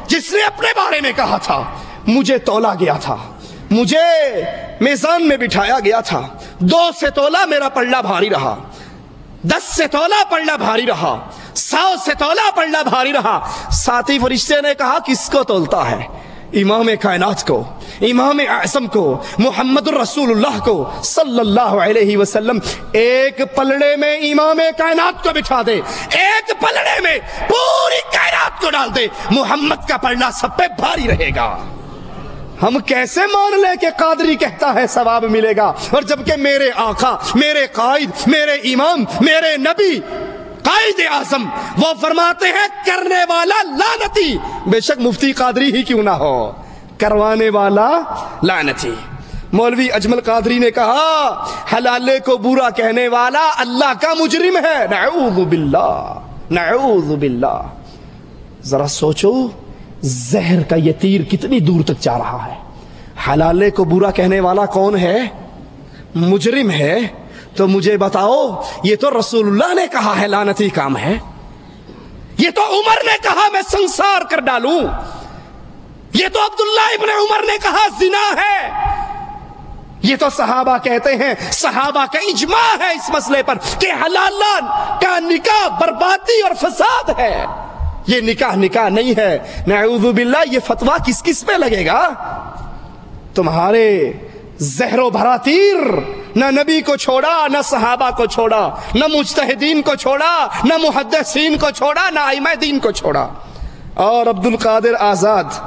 جس نے اپنے بارے میں کہا تھا مجھے تولا گیا تھا، مجھے میزان میں بٹھایا گیا تھا، 2 سے تولا میرا پلڑا بھاری رہا، 10 سے تولا پلڑا بھاری رہا، 100 سے تولا پلڑا بھاری رہا۔ ساتھی فرشتے نے کہا کس کو تولتا ہے؟ امام کائنات کو، امام اعظم کو، محمد الرسول اللہ کو صلی اللہ علیہ وسلم۔ ایک پلڑے میں امام کائنات کو بٹھا دے، ایک پلڑے میں پوری کائنات کو ڈال دے، محمد کا پلڑا سب پہ بھاری رہے گا۔ ہم کیسے مان لیں کہ قادری کہتا ہے ثواب ملے گا، اور جبکہ میرے آقا، میرے قائد، میرے امام، میرے نبی، قائد اعظم وہ فرماتے ہیں کرنے والا لعنتی، بے شک مفتی قادری ہی کیوں نہ ہو، کروانے والا لعنتی۔ مولوی اجمل قادری نے کہا حلالے کو برا کہنے والا اللہ کا مجرم ہے، نعوذ باللہ، نعوذ باللہ۔ ذرا سوچو زہر کا یہ تیر کتنی دور تک جا رہا ہے۔ حلالے کو برا کہنے والا کون ہے؟ مجرم ہے۔ تو مجھے بتاؤ، یہ تو رسول اللہ نے کہا ہے لعنتی کام ہے، یہ تو عمر نے کہا میں سنسار کر ڈالوں، یہ تو عبداللہ ابن عمر نے کہا زنا ہے، یہ تو صحابہ کہتے ہیں، صحابہ کا اجماع ہے اس مسئلے پر کہ حلالہ کا نکاح بربادی اور فساد ہے، یہ نکاح نہیں ہے۔ نعوذ باللہ، یہ فتویٰ کس کس پہ لگے گا؟ تمہارے زہر و بھرا تیر نہ نبی کو چھوڑا، نہ صحابہ کو چھوڑا، نہ مجتہدین کو چھوڑا، نہ محدثین کو چھوڑا، نہ ائمہ دین کو چھوڑا۔ اور عبد القادر آزاد،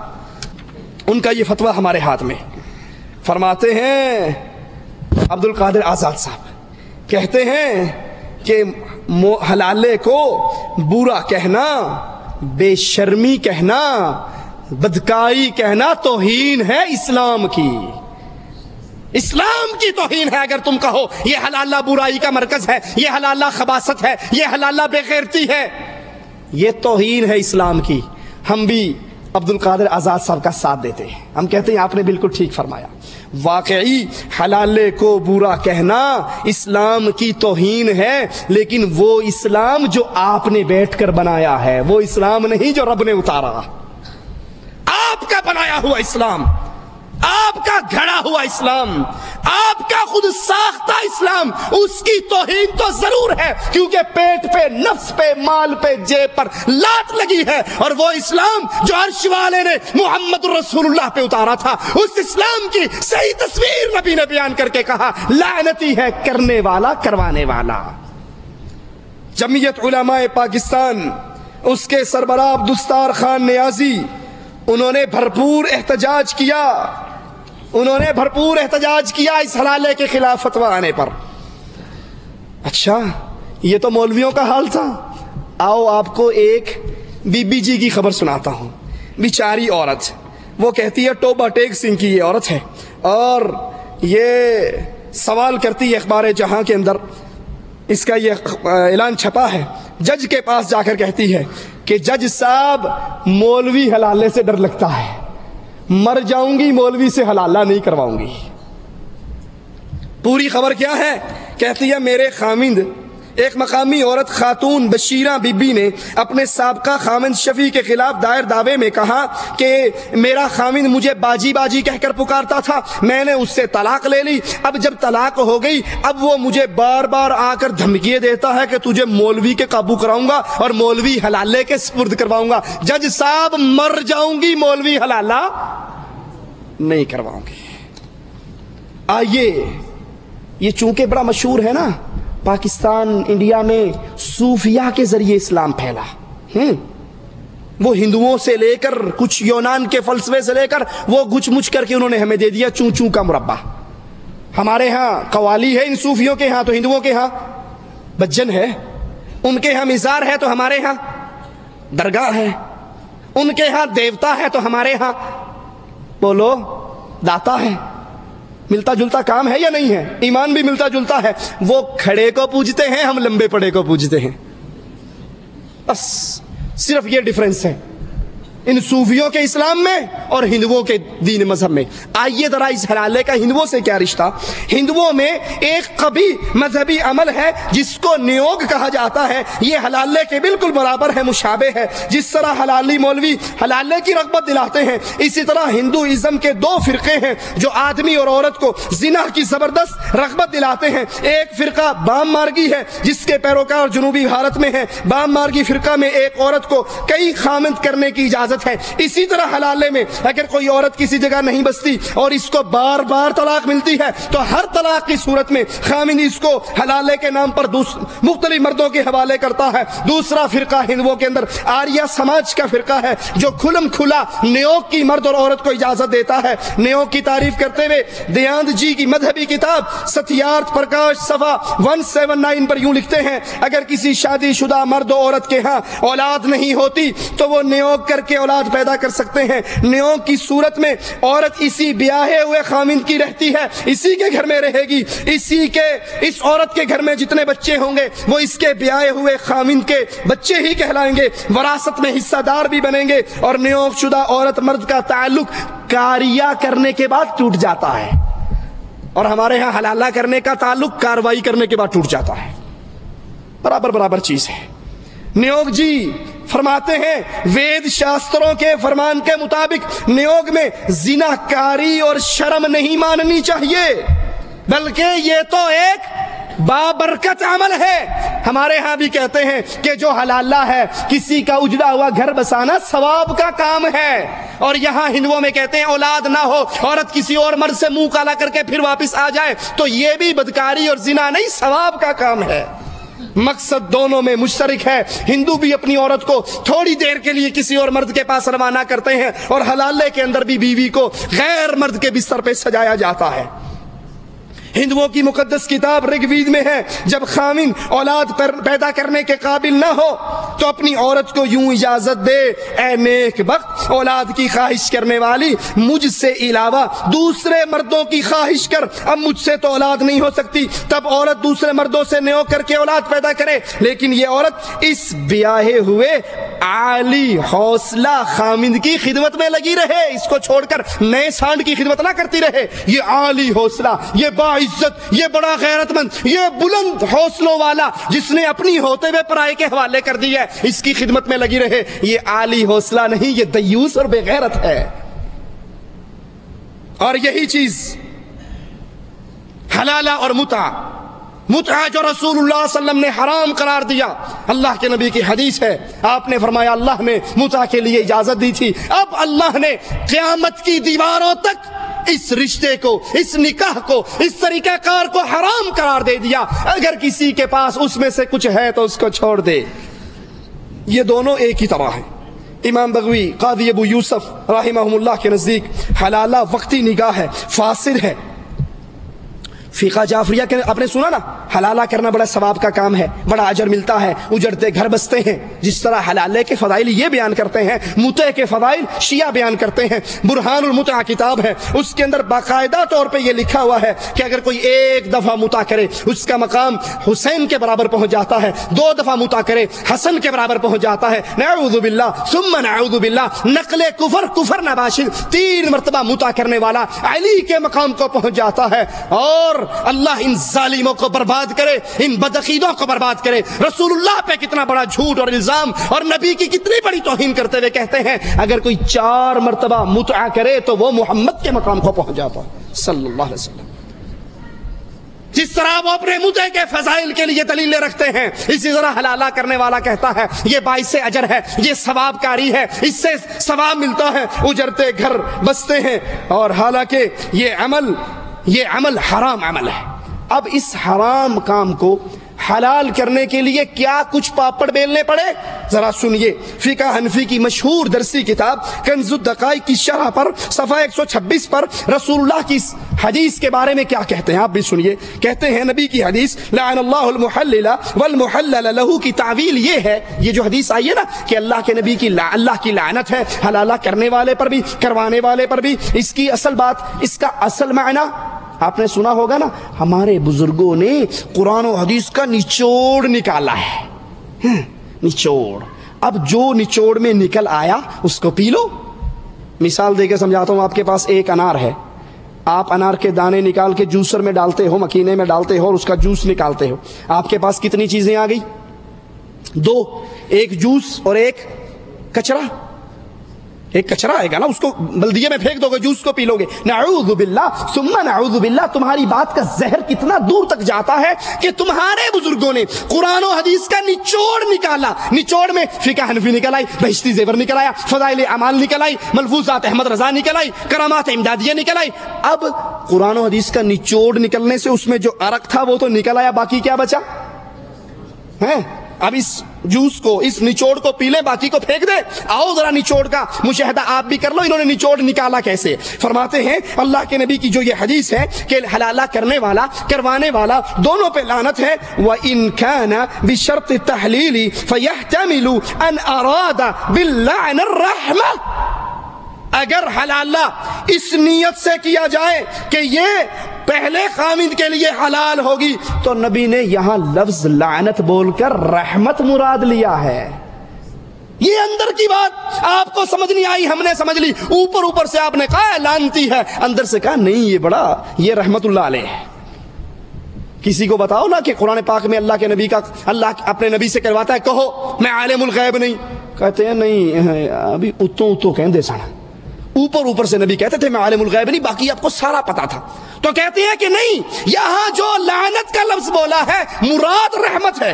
ان کا یہ فتویٰ ہمارے ہاتھ میں، فرماتے ہیں عبد القادر آزاد صاحب کہتے ہیں کہ حلالے کو برا کہنا، بے شرمی کہنا، بدکاری کہنا توہین ہے اسلام کی، اسلام کی توہین ہے۔ اگر تم کہو یہ حلالہ برائی کا مرکز ہے، یہ حلالہ خباثت ہے، یہ حلالہ بے غیرتی ہے، یہ توہین ہے اسلام کی۔ ہم بھی عبد القادر آزاد صاحب کا ساتھ دیتے ہیں، ہم کہتے ہیں آپ نے بالکل ٹھیک فرمایا، واقعی حلالے کو برا کہنا اسلام کی توہین ہے، لیکن وہ اسلام جو آپ نے بیٹھ کر بنایا ہے، وہ اسلام نہیں جو رب نے اتارا، آپ کا بنایا ہوا اسلام، آپ کا گھڑا ہوا اسلام، آپ کا خود ساختہ اسلام، اس کی توہین تو ضرور ہے، کیونکہ پیٹ پہ، نفس پہ، مال پہ، جیب پر لات لگی ہے، اور وہ اسلام جو عرش والے نے محمد رسول اللہ پہ اتارا تھا، اس اسلام کی صحیح تصویر نبی نے بیان کر کے کہا لعنتی ہے کرنے والا کروانے والا۔ جمعیت علماء پاکستان، اس کے سربراہ عبدالستار خان نیازی، انہوں نے بھرپور احتجاج کیا، انہوں نے بھرپور احتجاج کیا اس حلالے کے خلاف فتویٰ آنے پر۔ اچھا یہ تو مولویوں کا حال تھا، آؤ آپ کو ایک بی بی جی کی خبر سناتا ہوں۔ بیچاری عورت، وہ کہتی ہے ٹوبہ ٹیک سنگھ کی یہ عورت ہے، اور یہ سوال کرتی ہے اخبار جہاں کے اندر، اس کا یہ اعلان چھپا ہے، جج کے پاس جا کر کہتی ہے کہ جج صاحب مولوی حلالے سے ڈر لگتا ہے، مر جاؤں گی مولوی سے حلالہ نہیں کرواؤں گی۔ پوری خبر کیا ہے؟ کہتی ہے میرے خامند، ایک مقامی عورت خاتون بشیرہ بی بی نے اپنے سابقہ خامند شفیع کے خلاف دائر دعوے میں کہا کہ میرا خامند مجھے باجی باجی کہہ کر پکارتا تھا، میں نے اس سے طلاق لے لی، اب جب طلاق ہو گئی اب وہ مجھے بار بار آ کر دھمکیے دیتا ہے کہ تجھے مولوی کے قابو کراؤں گا اور مولوی حلالے کے سپرد کرواؤں گا۔ جج صاحب مر جاؤں گی مولوی حلالہ نہیں کرواؤں گی۔ آئیے، یہ چونکہ بڑا مشہور ہے نا، پاکستان انڈیا میں صوفیہ کے ذریعے اسلام پھیلا، وہ ہندوؤں سے لے کر کچھ یونان کے فلسفے سے لے کر وہ گچ مچ کر کے انہوں نے ہمیں دے دیا چوں چوں کا مربع۔ ہمارے ہاں قوالی ہے ان صوفیوں کے ہاں، تو ہندوؤں کے ہاں بجن ہے، ان کے ہاں مزار ہے تو ہمارے ہاں درگاہ ہے، ان کے ہاں دیوتا ہے تو ہمارے ہاں بولو داتا ہے۔ ملتا جلتا کام ہے یا نہیں ہے؟ ایمان بھی ملتا جلتا ہے، وہ کھڑے کو پوجتے ہیں، ہم لمبے پڑے کو پوجتے ہیں، بس صرف یہ ڈیفرنس ہے ان صوفیوں کے اسلام میں اور ہندوؤں کے دین مذہب میں۔ آئیے ذرا اس حلالے کا ہندوؤں سے کیا رشتہ۔ ہندوؤں میں ایک قبیح مذہبی عمل ہے جس کو نیوگ کہا جاتا ہے، یہ حلالے کے بالکل برابر ہے، مشابہ ہے۔ جس طرح حلالی مولوی حلالے کی رغبت دلاتے ہیں، اسی طرح ہندوازم کے دو فرقے ہیں جو آدمی اور عورت کو زنا کی زبردست رغبت دلاتے ہیں۔ ایک فرقہ بام مارگی ہے جس کے پیروکار جنوبی بھارت میں ہیں۔ بام مارگی فرقہ میں ایک عورت کو کئی خامند کرنے کی اجازت ہے۔ اسی طرح حلالے میں اگر کوئی عورت کسی جگہ نہیں بستی اور اس کو بار بار طلاق ملتی ہے تو ہر طلاق کی صورت میں خامند اس کو حلالے کے نام پر مختلف مردوں کے حوالے کرتا ہے۔ دوسرا فرقہ ہندوؤں کے اندر آریہ سماج کا فرقہ ہے جو کھلم کھلا نیوگ کی مرد اور عورت کو اجازت دیتا ہے۔ نیوگ کی تعریف کرتے ہوئے دیانت جی کی مذہبی کتاب ستیارتھ پرکاش صفحہ 179 پر یوں لکھتے ہیں، اگر کسی شادی شدہ مرد و عورت کے ہاں اولاد نہیں ہوتی تو وہ نیوگ کر کے اولاد پیدا کر سکتے ہیں۔ نیوگ کی صورت میں عورت اسی بیاہے ہوئے خامند کی رہتی ہے، اسی کے گھر میں رہے گی، اس عورت کے گھر میں جتنے بچے ہوں گے وہ اس کے بیاہے ہوئے خامند کے بچے ہی کہلائیں گے، وراثت میں حصہ دار بھی بنیں گے، اور نیوگ شدہ عورت مرد کا تعلق کاریہ کرنے کے بعد ٹوٹ جاتا ہے، اور ہمارے ہاں حلالہ کرنے کا تعلق کاروائی کرنے کے بعد ٹوٹ جاتا ہے۔ برابر برابر چیز ہے۔ نیوگ جی فرماتے ہیں وید شاستروں کے فرمان کے مطابق نیوگ میں زنا کاری اور شرم نہیں ماننی چاہیے، بلکہ یہ تو ایک بابرکت عمل ہے۔ ہمارے ہاں بھی کہتے ہیں کہ جو حلالہ ہے کسی کا اجڑا ہوا گھر بسانا ثواب کا کام ہے، اور یہاں ہندوؤں میں کہتے ہیں اولاد نہ ہو، عورت کسی اور مرد سے منہ کالا کر کے پھر واپس آ جائے تو یہ بھی بدکاری اور زنا نہیں، ثواب کا کام ہے۔ مقصد دونوں میں مشترک ہے۔ ہندو بھی اپنی عورت کو تھوڑی دیر کے لیے کسی اور مرد کے پاس روانہ کرتے ہیں، اور حلالے کے اندر بھی بیوی کو غیر مرد کے بستر پہ سجایا جاتا ہے۔ ہندوؤں کی مقدس کتاب رگوید میں ہے، جب خاوند اولاد پیدا کرنے کے قابل نہ ہو تو اپنی عورت کو یوں اجازت دے، اے نیک بخت، اولاد کی خواہش کرنے والی، مجھ سے علاوہ دوسرے مردوں کی خواہش کر، اب مجھ سے تو اولاد نہیں ہو سکتی، تب عورت دوسرے مردوں سے نیو کر کے اولاد پیدا کرے، لیکن یہ عورت اس بیاہے ہوئے عالی حوصلہ خاوند کی خدمت میں لگی رہے، اس کو چھوڑ کر نئے سانڈ کی خدمت نہ کرتی رہے۔ یہ عالی حوصلہ، یہ باعزت، یہ بڑا غیرت مند، یہ بلند حوصلوں والا جس نے اپنی ہوتے ہوئے پرائے کے حوالے کر دی ہے، اس کی خدمت میں لگی رہے۔ یہ عالی حوصلہ نہیں، یہ دیوس اور بے غیرت ہے۔ اور یہی چیز حلالہ اور متعہ جو رسول اللہ صلی اللہ علیہ وسلم نے حرام قرار دیا، اللہ کے نبی کی حدیث ہے، آپ نے فرمایا اللہ نے متعہ کے لیے اجازت دی تھی، اب اللہ نے قیامت کی دیواروں تک اس رشتے کو، اس نکاح کو، اس طریقہ کار کو حرام قرار دے دیا۔ اگر کسی کے پاس اس میں سے کچھ ہے تو اس کو چھوڑ دے۔ یہ دونوں ایک ہی طرح ہیں۔ امام بغوی، قاضی ابو یوسف رحمہم اللہ کے نزدیک حلالہ وقتی نکاح ہے، فاسد ہے۔ فقہ جعفریہ کے آپ نے سنا نا، حلالہ کرنا بڑا ثواب کا کام ہے، بڑا اجر ملتا ہے، اجڑتے گھر بستے ہیں۔ جس طرح حلالے کے فضائل یہ بیان کرتے ہیں، متعہ کے فضائل شیعہ بیان کرتے ہیں۔ برہان المتعہ کتاب ہے، اس کے اندر باقاعدہ طور پہ یہ لکھا ہوا ہے کہ اگر کوئی ایک دفعہ متعہ کرے اس کا مقام حسین کے برابر پہنچ جاتا ہے، 2 دفعہ متعہ کرے حسن کے برابر پہنچ جاتا ہے، نعوذ باللہ ثم نعوذ باللہ، نقل کفر نباشد، 3 مرتبہ متعہ کرنے والا علی کے مقام کو پہنچ جاتا ہے۔ اور اللہ ان ظالموں کو برباد کرے، ان بدعقیدوں کو برباد کرے۔ رسول اللہ پہ کتنا بڑا جھوٹ اور الزام، اور نبی کی کتنی بڑی توہین کرتے ہوئے کہتے ہیں اگر کوئی 4 مرتبہ متعہ کرے تو وہ محمد کے مقام کو پہنچ جاتا ہے صلی اللہ علیہ وسلم۔ جس طرح وہ اپنے متعے کے فضائل کے لیے دلیلیں رکھتے ہیں، اسی طرح حلالہ کرنے والا کہتا ہے یہ باعث اجر ہے، یہ ثواب کاری ہے، اس سے ثواب ملتا ہے، اجرتے گھر بستے ہیں۔ اور حالانکہ یہ عمل حرام عمل ہے۔ اب اس حرام کام کو حلال کرنے کے لیے کیا کچھ پاپڑ بیلنے پڑے، ذرا سنیے۔ فقہ حنفی کی مشہور درسی کتاب کنز الدقائق کی شرح پر صفحہ 126 پر رسول اللہ کی حدیث کے بارے میں کیا کہتے ہیں آپ بھی سنیے۔ کہتے ہیں نبی کی حدیث لعن اللہ المحلل والمحلل له کی تعویل یہ ہے، یہ جو حدیث آئی ہے نا کہ اللہ کے نبی کی اللہ کی لعنت ہے حلالہ کرنے والے پر بھی کروانے والے پر بھی، اس کی اصل بات، اس کا اصل معنی آپ نے سنا ہوگا نا، ہمارے بزرگوں نے قرآن و حدیث کا نچوڑ نکالا ہے، نچوڑ۔ اب جو نچوڑ میں نکل آیا اس کو پی لو۔ مثال دے کے سمجھاتا ہوں، آپ کے پاس ایک انار ہے، آپ انار کے دانے نکال کے جوسر میں ڈالتے ہو، مکینے میں ڈالتے ہو اور اس کا جوس نکالتے ہو، آپ کے پاس کتنی چیزیں آ گئی؟ 2، ایک جوس اور ایک کچرا۔ ایک کچرا آئے گا نا، اس کو بلدیے میں پھینک دو گے، جوس کو پی لو گے۔ نعوذ باللہ ثم نعوذ باللہ، تمہاری بات کا زہر کتنا دور تک جاتا ہے کہ تمہارے بزرگوں نے قرآن و حدیث کا نچوڑ نکالا۔ نچوڑ میں فقہ حنفی نکل آئی، بہشتی زیور نکل آیا، فضائل اعمال نکل آئی، ملفوظات احمد رضا نکل آئی، کرامات امدادیہ نکل آئی۔ اب قرآن و حدیث کا نچوڑ نکلنے سے اس میں جو عرق تھا وہ تو نکل آیا، باقی کیا بچا ہے؟ اب اس جوس کو، اس نچوڑ کو پی لیں، باقی کو پھینک دے۔ آؤ ذرا نچوڑ کا مشاہدہ آپ بھی کر لو، انہوں نے نچوڑ نکالا کیسے۔ فرماتے ہیں اللہ کے نبی کی جو یہ حدیث ہے کہ حلالہ کرنے والا کروانے والا دونوں پہ لعنت ہے۔ وَإِن كَانَ بِشَرْطِ التَّحْلِيلِ فَيَحْتَمِلُ أَنْ أَرَادَ بِاللَّعْنِ الرَّحْمَةِ، اگر حلالہ اس نیت سے کیا جائے کہ یہ پہلے خامد کے لیے حلال ہوگی تو نبی نے یہاں لفظ لعنت بول کر رحمت مراد لیا ہے۔ یہ اندر کی بات آپ کو سمجھ نہیں آئی، ہم نے سمجھ لی۔ اوپر سے آپ نے کہا لعنتی ہے، اندر سے کہا نہیں یہ رحمت اللہ علیہ ہے۔ کسی کو بتاؤ نا کہ قرآن پاک میں اللہ کے نبی کا، اللہ اپنے نبی سے کرواتا ہے کہو میں عالم الغیب نہیں، کہتے ہیں نہیں ابھی اتو کہندے سن، اوپر سے نبی کہتے تھے میں عالم الغیب نہیں، باقی آپ کو سارا پتا تھا۔ تو کہتے ہیں کہ نہیں، یہاں جو لعنت کا لفظ بولا ہے مراد رحمت ہے۔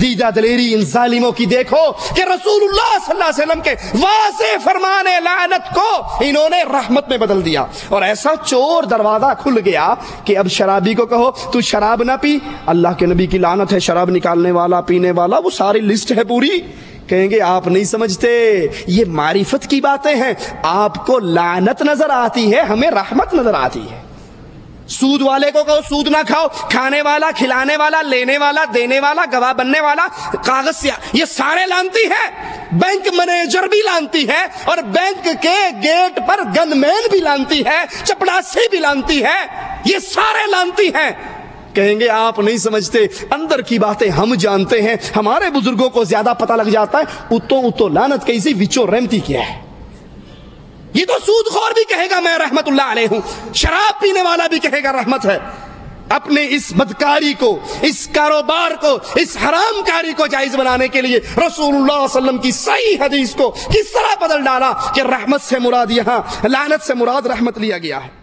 دیدہ دلیری ان ظالموں کی دیکھو کہ رسول اللہ صلی اللہ علیہ وسلم کے واضح فرمان لعنت کو انہوں نے رحمت میں بدل دیا، اور ایسا چور دروازہ کھل گیا کہ اب شرابی کو کہو تو شراب نہ پی، اللہ کے نبی کی لعنت ہے، شراب نکالنے والا پینے والا، وہ ساری لسٹ ہے پوری۔ کہیں گے آپ نہیں سمجھتے، یہ معرفت کی باتیں ہیں، آپ کو لعنت نظر آتی ہے، ہمیں رحمت نظر آتی ہے۔ سود والے کو کہو سود نہ کھاؤ، کھانے والا، کھلانے والا، لینے والا، دینے والا، گواہ بننے والا، کاغذ سے یہ سارے لانتی ہیں۔ بینک مینیجر بھی لانتی ہے، اور بینک کے گیٹ پر گن مین بھی لانتی ہے، چپڑاسی بھی لانتی ہے، یہ سارے لانتی ہیں۔ کہیں گے آپ نہیں سمجھتے، اندر کی باتیں ہم جانتے ہیں، ہمارے بزرگوں کو زیادہ پتہ لگ جاتا ہے۔ اتو لانت کیسی وچو رحمتی کیا ہے؟ یہ تو سود خور بھی کہے گا میں رحمت اللہ علیہ ہوں، شراب پینے والا بھی کہے گا رحمت ہے۔ اپنے اس بدکاری کو، اس کاروبار کو، اس حرام کاری کو جائز بنانے کے لیے رسول اللہ صلی اللہ علیہ وسلم کی صحیح حدیث کو کس طرح بدل ڈالا کہ رحمت سے مراد یہاں لعنت سے مراد رحمت لیا گیا ہے۔